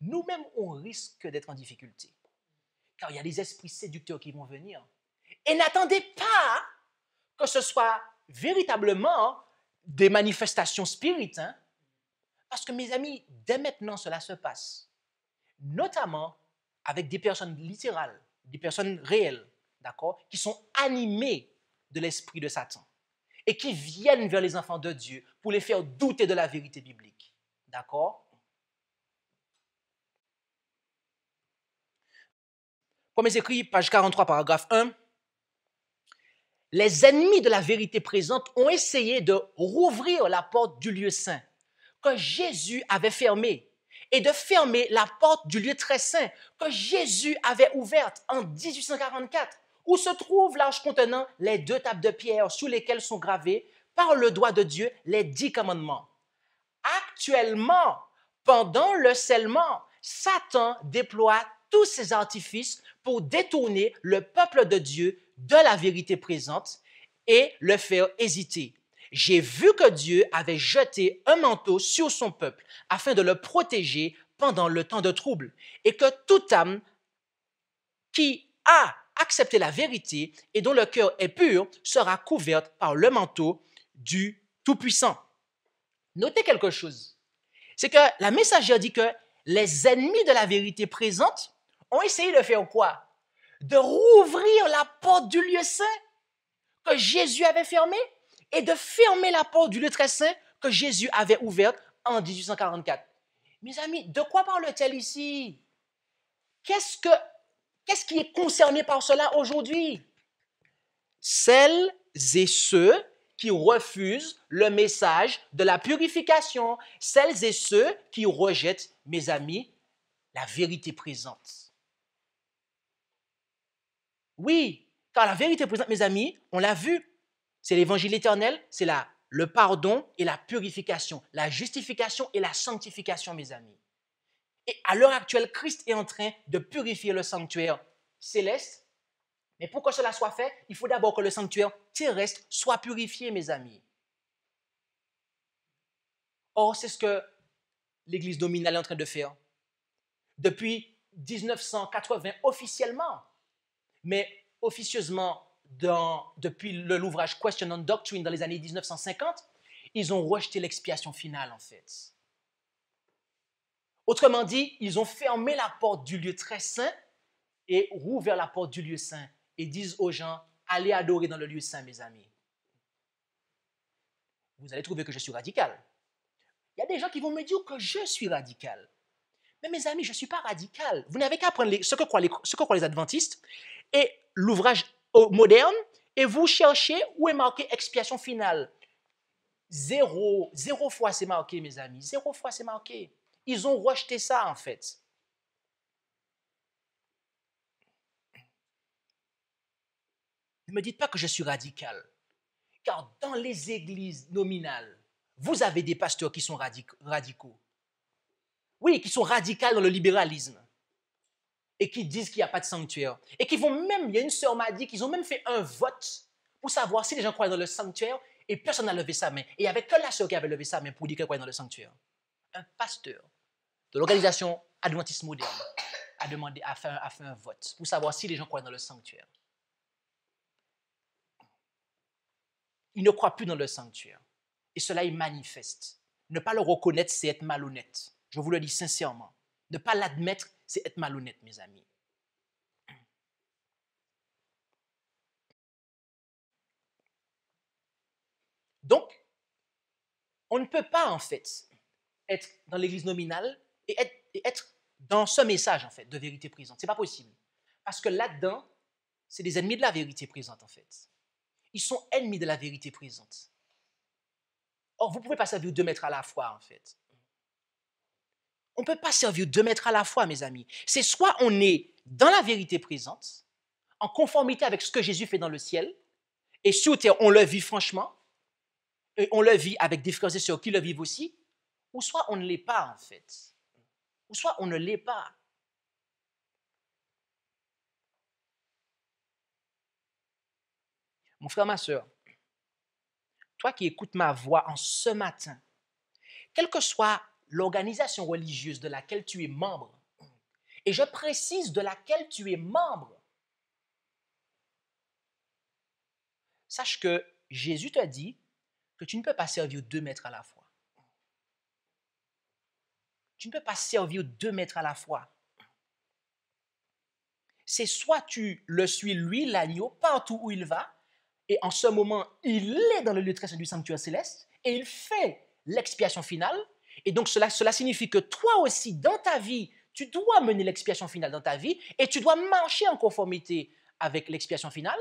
nous-mêmes, on risque d'être en difficulté. Car il y a des esprits séducteurs qui vont venir. Et n'attendez pas que ce soit véritablement des manifestations spirites. Parce que, mes amis, dès maintenant, cela se passe. Notamment avec des personnes littérales, des personnes réelles, d'accord, qui sont animées de l'esprit de Satan et qui viennent vers les enfants de Dieu pour les faire douter de la vérité biblique. D'accord? Premiers écrits, page 43, paragraphe 1. Les ennemis de la vérité présente ont essayé de rouvrir la porte du lieu saint que Jésus avait fermée et de fermer la porte du lieu très saint que Jésus avait ouverte en 1844, où se trouve l'arche contenant les 2 tables de pierre sur lesquelles sont gravés par le doigt de Dieu les 10 commandements. Actuellement, Pendant le scellement, Satan déploie tous ses artifices pour détourner le peuple de Dieu de la vérité présente et le faire hésiter. J'ai vu que Dieu avait jeté un manteau sur son peuple afin de le protéger pendant le temps de trouble et que toute âme qui a accepté la vérité et dont le cœur est pur sera couverte par le manteau du Tout-Puissant. Notez quelque chose, c'est que la messagère dit que les ennemis de la vérité présente ont essayé de faire quoi? De rouvrir la porte du lieu saint que Jésus avait fermée et de fermer la porte du lieu très saint que Jésus avait ouverte en 1844. Mes amis, de quoi parle-t-elle ici? Qu'est-ce qui est concerné par cela aujourd'hui? Celles et ceux qui refusent le message de la purification, celles et ceux qui rejettent, mes amis, la vérité présente. Oui, car la vérité présente, mes amis, on l'a vu, c'est l'évangile éternel, c'est le pardon et la purification, la justification et la sanctification, mes amis. Et à l'heure actuelle, Christ est en train de purifier le sanctuaire céleste. Mais pour que cela soit fait, il faut d'abord que le sanctuaire terrestre soit purifié, mes amis. Or, c'est ce que l'Église nominale est en train de faire. Depuis 1980, officiellement, mais officieusement, depuis l'ouvrage Question on Doctrine dans les années 1950, ils ont rejeté l'expiation finale, en fait. Autrement dit, ils ont fermé la porte du lieu très saint et rouvert la porte du lieu saint et disent aux gens, allez adorer dans le lieu saint, mes amis. Vous allez trouver que je suis radical. Il y a des gens qui vont me dire que je suis radical. Mais mes amis, je ne suis pas radical. Vous n'avez qu'à prendre ce que croient les adventistes et l'ouvrage moderne et vous cherchez où est marqué expiation finale. Zéro fois c'est marqué, mes amis. 0 fois c'est marqué. Ils ont rejeté ça, en fait. Ne me dites pas que je suis radical. Car dans les églises nominales, vous avez des pasteurs qui sont radicaux. Oui, qui sont radicaux dans le libéralisme. Et qui disent qu'il n'y a pas de sanctuaire. Et qui vont même, il y a une sœur m'a dit qu'ils ont même fait un vote pour savoir si les gens croyaient dans le sanctuaire et personne n'a levé sa main. Et il n'y avait que la sœur qui avait levé sa main pour dire qu'elle croyait dans le sanctuaire. Un pasteur de l'organisation adventiste moderne a fait un vote pour savoir si les gens croyaient dans le sanctuaire. Ils ne croient plus dans le sanctuaire. Et cela est manifeste. Ne pas le reconnaître, c'est être malhonnête. Je vous le dis sincèrement. Ne pas l'admettre, c'est être malhonnête, mes amis. Donc, on ne peut pas, en fait, être dans l'église nominale et être dans ce message, en fait, de vérité présente. Ce n'est pas possible. Parce que là-dedans, c'est des ennemis de la vérité présente, en fait. Ils sont ennemis de la vérité présente. Or, vous ne pouvez pas servir 2 maîtres à la fois, en fait. On ne peut pas servir 2 maîtres à la fois, mes amis. C'est soit on est dans la vérité présente, en conformité avec ce que Jésus fait dans le ciel, et sur terre, on le vit franchement, et on le vit avec des frères et sœurs qui le vivent aussi, ou soit on ne l'est pas, en fait. Ou soit on ne l'est pas. Mon frère, ma sœur, toi qui écoutes ma voix en ce matin, quelle que soit l'organisation religieuse de laquelle tu es membre, et je précise de laquelle tu es membre, sache que Jésus t'a dit que tu ne peux pas servir 2 maîtres à la fois. Tu ne peux pas servir 2 maîtres à la fois. C'est soit tu le suis, lui, l'agneau, partout où il va, et en ce moment, il est dans le lieu très saint du sanctuaire céleste, et il fait l'expiation finale, et donc cela signifie que toi aussi, dans ta vie, tu dois mener l'expiation finale dans ta vie, et tu dois marcher en conformité avec l'expiation finale,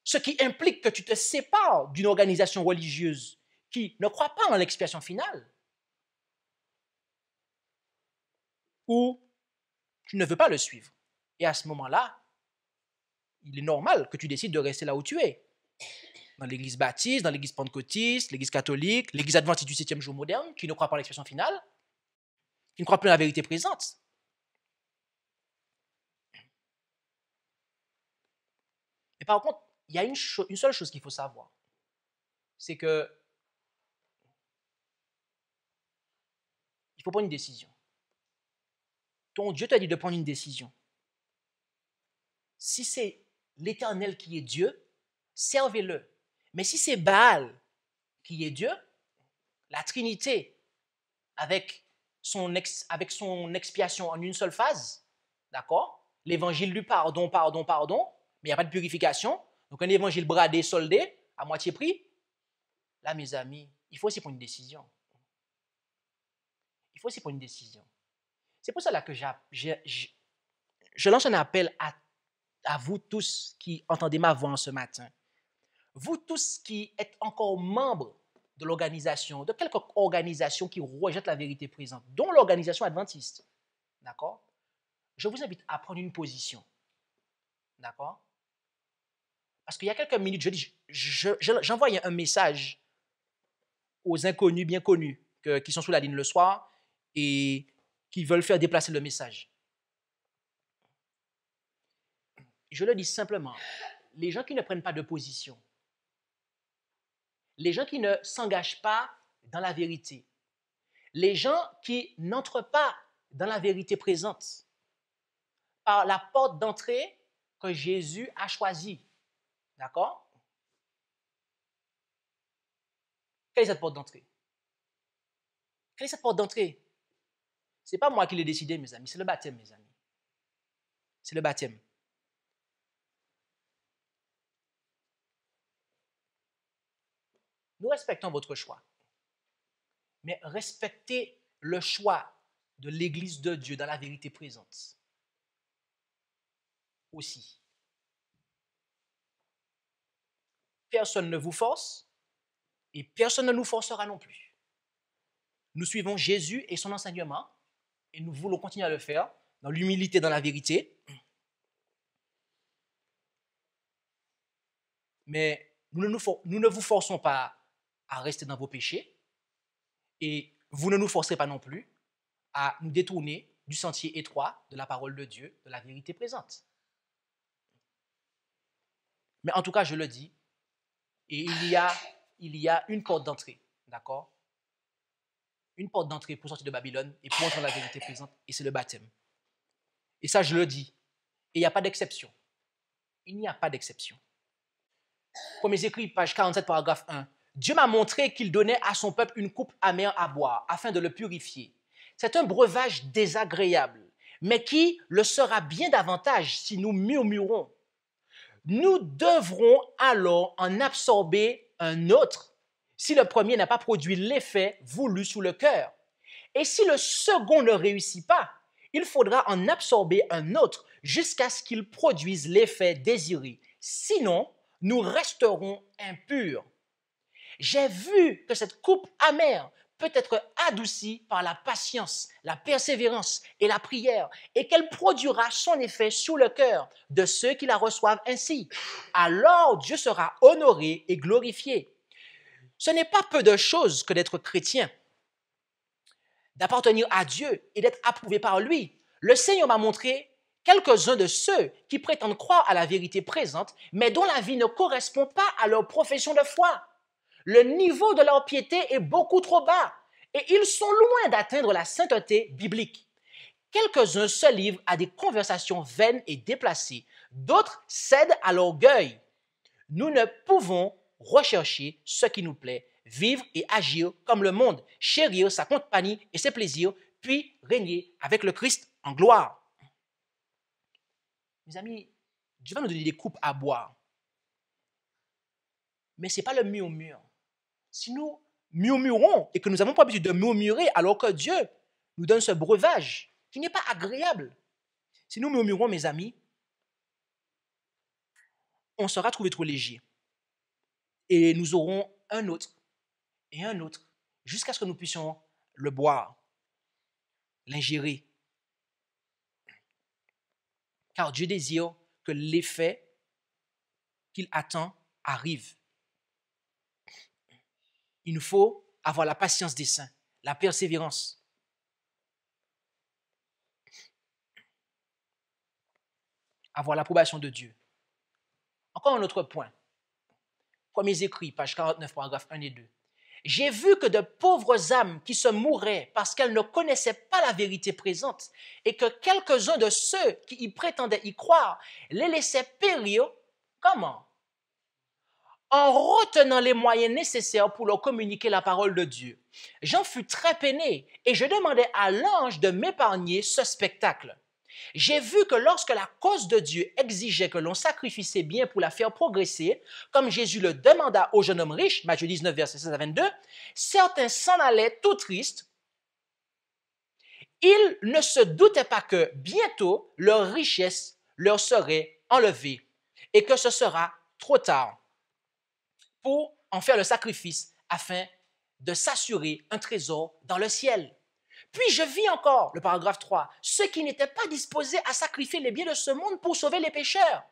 ce qui implique que tu te sépares d'une organisation religieuse qui ne croit pas en l'expiation finale, ou tu ne veux pas le suivre. Et à ce moment-là, il est normal que tu décides de rester là où tu es. dans l'église baptiste, dans l'église pentecôtiste, l'église catholique, l'église adventiste du 7e jour moderne, qui ne croient pas à l'expression finale, qui ne croient plus à la vérité présente. Mais par contre, il y a une seule chose qu'il faut savoir, c'est que il faut prendre une décision. Ton Dieu t'a dit de prendre une décision. Si c'est l'Éternel qui est Dieu, servez-le. Mais si c'est Baal qui est Dieu, la Trinité, avec son expiation en une seule phase, d'accord? L'évangile du pardon, mais il n'y a pas de purification. Donc un évangile bradé, soldé, à moitié prix. Là, mes amis, il faut aussi prendre une décision. Il faut aussi prendre une décision. C'est pour cela que je lance un appel à vous tous qui entendez ma voix ce matin. Vous tous qui êtes encore membres de l'organisation, de quelque organisation qui rejette la vérité présente, dont l'organisation adventiste, d'accord? Je vous invite à prendre une position, d'accord? Parce qu'il y a quelques minutes, j'envoyais un message aux inconnus bien connus qui sont sous la ligne le soir et qui veulent faire déplacer le message. Je le dis simplement, les gens qui ne prennent pas de position, les gens qui ne s'engagent pas dans la vérité, les gens qui n'entrent pas dans la vérité présente par la porte d'entrée que Jésus a choisie. D'accord? Quelle est cette porte d'entrée? Quelle est cette porte d'entrée? Ce n'est pas moi qui l'ai décidé, mes amis, c'est le baptême, mes amis. C'est le baptême. Nous respectons votre choix, mais respectez le choix de l'Église de Dieu dans la vérité présente aussi. Personne ne vous force et personne ne nous forcera non plus. Nous suivons Jésus et son enseignement et nous voulons continuer à le faire dans l'humilité, dans la vérité. Mais nous ne vous forçons pas à rester dans vos péchés et vous ne nous forcerez pas non plus à nous détourner du sentier étroit de la parole de Dieu, de la vérité présente. Mais en tout cas, je le dis, et il y a une porte d'entrée, d'accord? Une porte d'entrée pour sortir de Babylone et pour entrer dans la vérité présente, et c'est le baptême. Et ça, je le dis. Et il n'y a pas d'exception. Il n'y a pas d'exception. Premiers écrits, page 47, paragraphe 1. Dieu m'a montré qu'il donnait à son peuple une coupe amère à boire, afin de le purifier. C'est un breuvage désagréable, mais qui le sera bien davantage si nous murmurons. Nous devrons alors en absorber un autre si le premier n'a pas produit l'effet voulu sous le cœur. Et si le second ne réussit pas, il faudra en absorber un autre jusqu'à ce qu'il produise l'effet désiré. Sinon, nous resterons impurs. J'ai vu que cette coupe amère peut être adoucie par la patience, la persévérance et la prière, et qu'elle produira son effet sur le cœur de ceux qui la reçoivent ainsi. Alors Dieu sera honoré et glorifié. Ce n'est pas peu de choses que d'être chrétien, d'appartenir à Dieu et d'être approuvé par lui. Le Seigneur m'a montré quelques-uns de ceux qui prétendent croire à la vérité présente, mais dont la vie ne correspond pas à leur profession de foi. Le niveau de leur piété est beaucoup trop bas et ils sont loin d'atteindre la sainteté biblique. Quelques-uns se livrent à des conversations vaines et déplacées, d'autres cèdent à l'orgueil. Nous ne pouvons rechercher ce qui nous plaît, vivre et agir comme le monde, chérir sa compagnie et ses plaisirs, puis régner avec le Christ en gloire. Mes amis, Dieu va nous donner des coupes à boire. Mais ce n'est pas le murmure. Si nous murmurons et que nous n'avons pas l'habitude de murmurer alors que Dieu nous donne ce breuvage qui n'est pas agréable, si nous murmurons, mes amis, on sera trouvé trop léger. Et nous aurons un autre et un autre jusqu'à ce que nous puissions le boire, l'ingérer. Car Dieu désire que l'effet qu'il attend arrive. il nous faut avoir la patience des saints, la persévérance. Avoir l'approbation de Dieu. Encore un autre point. Premiers écrits, page 49, paragraphes 1 et 2. J'ai vu que de pauvres âmes qui se mouraient parce qu'elles ne connaissaient pas la vérité présente et que quelques-uns de ceux qui y prétendaient y croire les laissaient périr. Comment? En retenant les moyens nécessaires pour leur communiquer la parole de Dieu. J'en fus très peiné et je demandais à l'ange de m'épargner ce spectacle. J'ai vu que lorsque la cause de Dieu exigeait que l'on sacrifie ses biens pour la faire progresser, comme Jésus le demanda au jeune homme riche, Matthieu 19, versets 16 à 22, certains s'en allaient tout tristes. Ils ne se doutaient pas que bientôt leur richesse leur serait enlevée et que ce sera trop tard pour en faire le sacrifice afin de s'assurer un trésor dans le ciel. Puis je vis encore, le paragraphe 3, ceux qui n'étaient pas disposés à sacrifier les biens de ce monde pour sauver les pécheurs,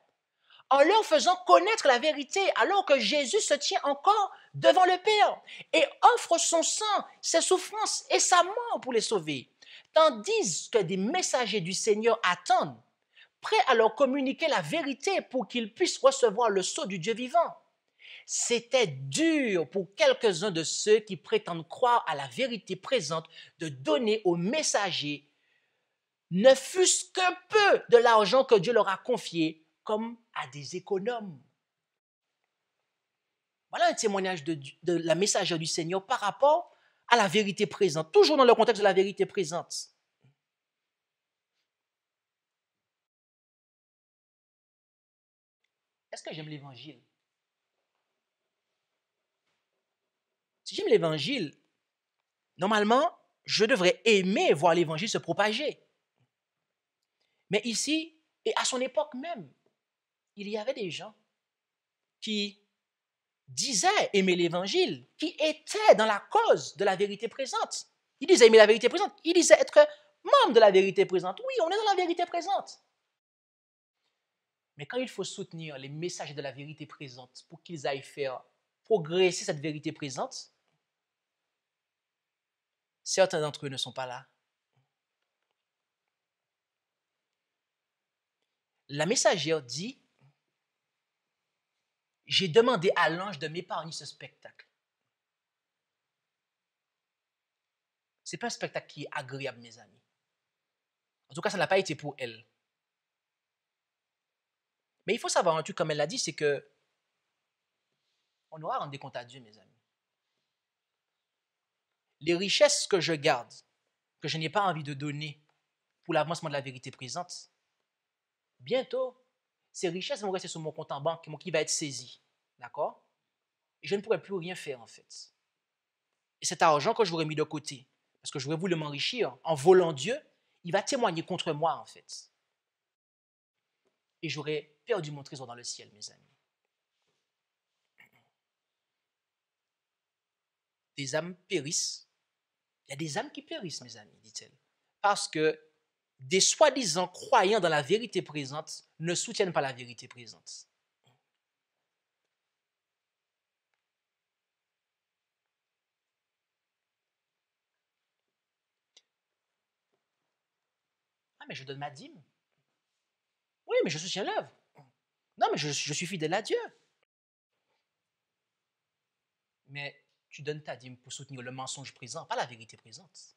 en leur faisant connaître la vérité, alors que Jésus se tient encore devant le Père et offre son sang, ses souffrances et sa mort pour les sauver, tandis que des messagers du Seigneur attendent, prêts à leur communiquer la vérité pour qu'ils puissent recevoir le sceau du Dieu vivant. C'était dur pour quelques-uns de ceux qui prétendent croire à la vérité présente de donner aux messagers ne fût-ce qu'un peu de l'argent que Dieu leur a confié comme à des économes. Voilà un témoignage de la messagère du Seigneur par rapport à la vérité présente, toujours dans le contexte de la vérité présente. Est-ce que j'aime l'Évangile? Si j'aime l'Évangile, normalement, je devrais aimer voir l'Évangile se propager. Mais ici, et à son époque même, il y avait des gens qui disaient aimer l'Évangile, qui étaient dans la cause de la vérité présente. Ils disaient aimer la vérité présente, ils disaient être membres de la vérité présente. Oui, on est dans la vérité présente. Mais quand il faut soutenir les messages de la vérité présente pour qu'ils aillent faire progresser cette vérité présente, certains d'entre eux ne sont pas là. La messagère dit, j'ai demandé à l'ange de m'épargner ce spectacle. Ce n'est pas un spectacle qui est agréable, mes amis. En tout cas, ça n'a pas été pour elle. Mais il faut savoir un truc, comme elle l'a dit, c'est que on aura à rendre des comptes à Dieu, mes amis. Les richesses que je garde, que je n'ai pas envie de donner pour l'avancement de la vérité présente, bientôt, ces richesses vont rester sur mon compte en banque qui va être saisi. D'accord? Et je ne pourrai plus rien faire, en fait. Et cet argent que j'aurais mis de côté, parce que j'aurais voulu m'enrichir en volant Dieu, il va témoigner contre moi, en fait. Et j'aurais perdu mon trésor dans le ciel, mes amis. Des âmes périssent. Il y a des âmes qui périssent, mes amis, dit-elle. Parce que des soi-disant croyants dans la vérité présente ne soutiennent pas la vérité présente. Ah, mais je donne ma dîme. Oui, mais je soutiens l'œuvre. Non, mais je suis fidèle à Dieu. Mais tu donnes ta dîme pour soutenir le mensonge présent, pas la vérité présente.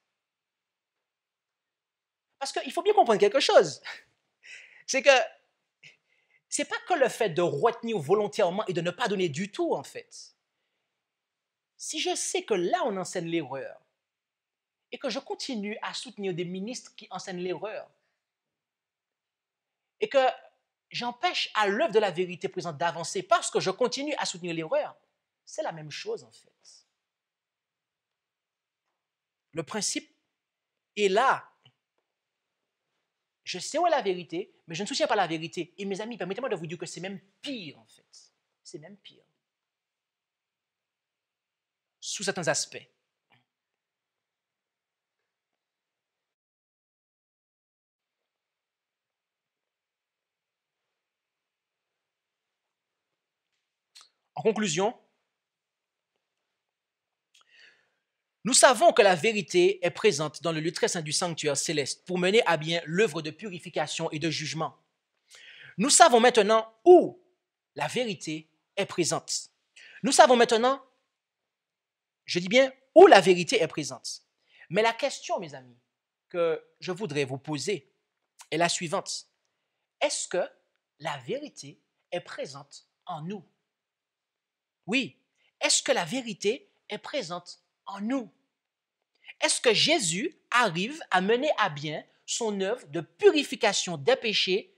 Parce qu'il faut bien comprendre quelque chose. C'est que ce n'est pas que le fait de retenir volontairement et de ne pas donner du tout, en fait. Si je sais que là, on enseigne l'erreur et que je continue à soutenir des ministres qui enseignent l'erreur et que j'empêche à l'œuvre de la vérité présente d'avancer parce que je continue à soutenir l'erreur, c'est la même chose, en fait. Le principe est là. Je sais où est la vérité, mais je ne soutiens pas la vérité. Et mes amis, permettez-moi de vous dire que c'est même pire, en fait. C'est même pire. Sous certains aspects. En conclusion, Nous savons que la vérité est présente dans le lieu très saint du sanctuaire céleste pour mener à bien l'œuvre de purification et de jugement. Nous savons maintenant où la vérité est présente. Nous savons maintenant, je dis bien, où la vérité est présente. Mais la question, mes amis, que je voudrais vous poser est la suivante. Est-ce que la vérité est présente en nous? Oui. Est-ce que la vérité est présente en nous? Est-ce que Jésus arrive à mener à bien son œuvre de purification des péchés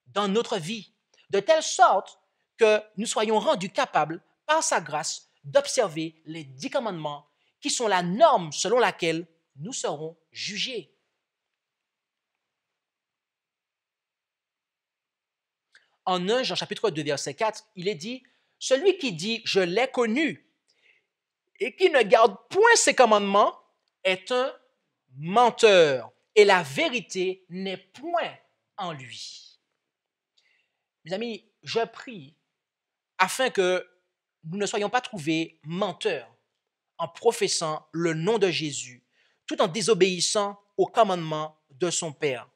dans notre vie, de telle sorte que nous soyons rendus capables, par sa grâce, d'observer les 10 commandements qui sont la norme selon laquelle nous serons jugés? En 1 Jean chapitre 2, verset 4, il est dit, « Celui qui dit « je l'ai connu » et qui ne garde point ses commandements est un menteur, et la vérité n'est point en lui. » Mes amis, je prie afin que nous ne soyons pas trouvés menteurs en professant le nom de Jésus, tout en désobéissant aux commandements de son Père.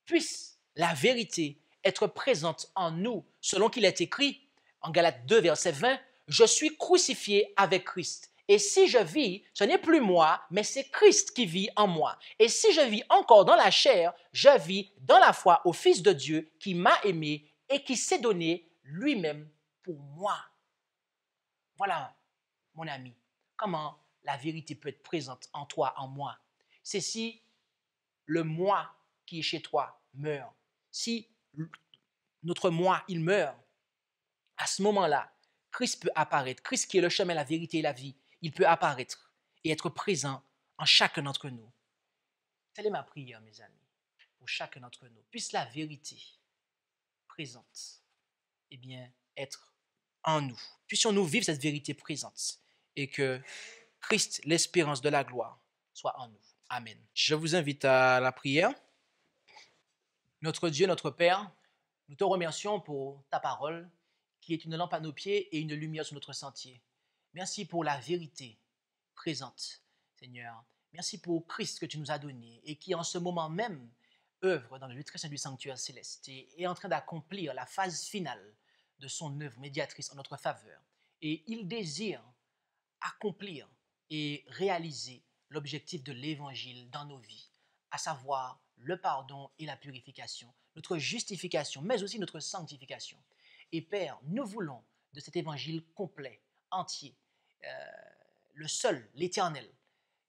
Puisse la vérité être présente en nous, selon qu'il est écrit en Galates 2, verset 20, « Je suis crucifié avec Christ. Et si je vis, ce n'est plus moi, mais c'est Christ qui vit en moi. Et si je vis encore dans la chair, je vis dans la foi au Fils de Dieu qui m'a aimé et qui s'est donné lui-même pour moi. » Voilà, mon ami, comment la vérité peut être présente en toi, en moi. C'est si le moi qui est chez toi meurt. Si notre moi, il meurt, à ce moment-là, Christ peut apparaître. Christ qui est le chemin, la vérité et la vie, il peut apparaître et être présent en chacun d'entre nous. Telle est ma prière, mes amis, pour chacun d'entre nous. Puisse la vérité présente, eh bien, être en nous. Puissions-nous vivre cette vérité présente et que Christ, l'espérance de la gloire, soit en nous. Amen. Je vous invite à la prière. Notre Dieu, notre Père, nous te remercions pour ta parole qui est une lampe à nos pieds et une lumière sur notre sentier. Merci pour la vérité présente, Seigneur. Merci pour Christ que tu nous as donné et qui en ce moment même œuvre dans le lieu très saint du sanctuaire céleste et est en train d'accomplir la phase finale de son œuvre médiatrice en notre faveur. Et il désire accomplir et réaliser l'objectif de l'Évangile dans nos vies, à savoir le pardon et la purification, notre justification, mais aussi notre sanctification. Et Père, nous voulons de cet Évangile complet, entier, le seul, l'éternel.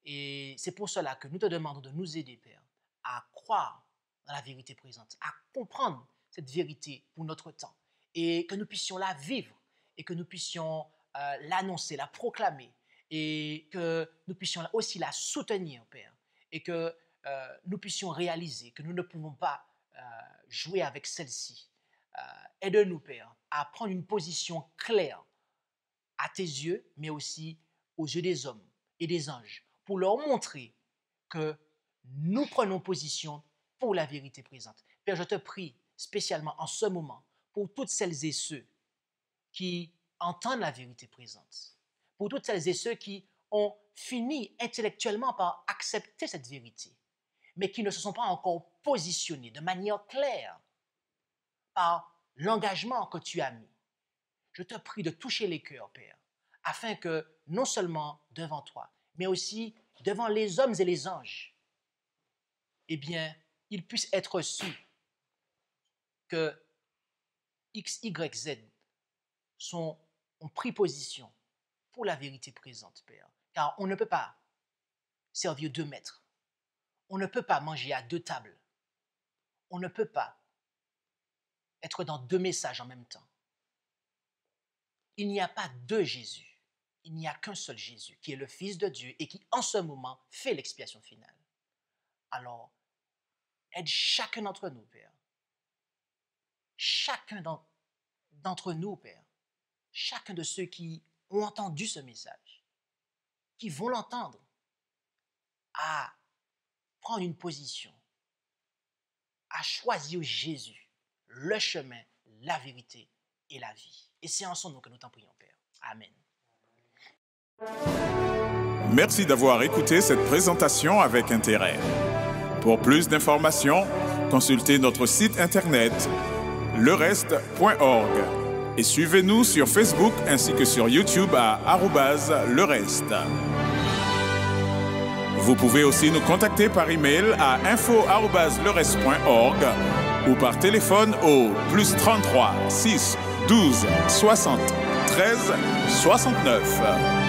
Et c'est pour cela que nous te demandons de nous aider, Père, à croire dans la vérité présente, à comprendre cette vérité pour notre temps, et que nous puissions la vivre, et que nous puissions l'annoncer, la proclamer, et que nous puissions aussi la soutenir, Père, et que nous puissions réaliser que nous ne pouvons pas jouer avec celle-ci. Aide-nous, Père, à prendre une position claire à tes yeux, mais aussi aux yeux des hommes et des anges, pour leur montrer que nous prenons position pour la vérité présente. Père, je te prie spécialement en ce moment pour toutes celles et ceux qui entendent la vérité présente, pour toutes celles et ceux qui ont fini intellectuellement par accepter cette vérité, mais qui ne se sont pas encore positionnés de manière claire par l'engagement que tu as mis. Je te prie de toucher les cœurs, Père, afin que non seulement devant toi, mais aussi devant les hommes et les anges, eh bien, il puisse être su que X, Y, Z ont pris position pour la vérité présente, Père. Car on ne peut pas servir 2 maîtres. On ne peut pas manger à 2 tables. On ne peut pas être dans 2 messages en même temps. Il n'y a pas 2 Jésus. Il n'y a qu'un seul Jésus, qui est le Fils de Dieu et qui, en ce moment, fait l'expiation finale. Alors, aide chacun d'entre nous, Père. Chacun d'entre nous, Père. Chacun de ceux qui ont entendu ce message, qui vont l'entendre, à prendre une position, à choisir Jésus, le chemin, la vérité et la vie. Et c'est en son nom que nous t'en prions, Père. Amen. Merci d'avoir écouté cette présentation avec intérêt. Pour plus d'informations, consultez notre site internet lereste.org et suivez-nous sur Facebook ainsi que sur YouTube à @lereste. Vous pouvez aussi nous contacter par email à info@lereste.org ou par téléphone au +33 6 12 60 13 69.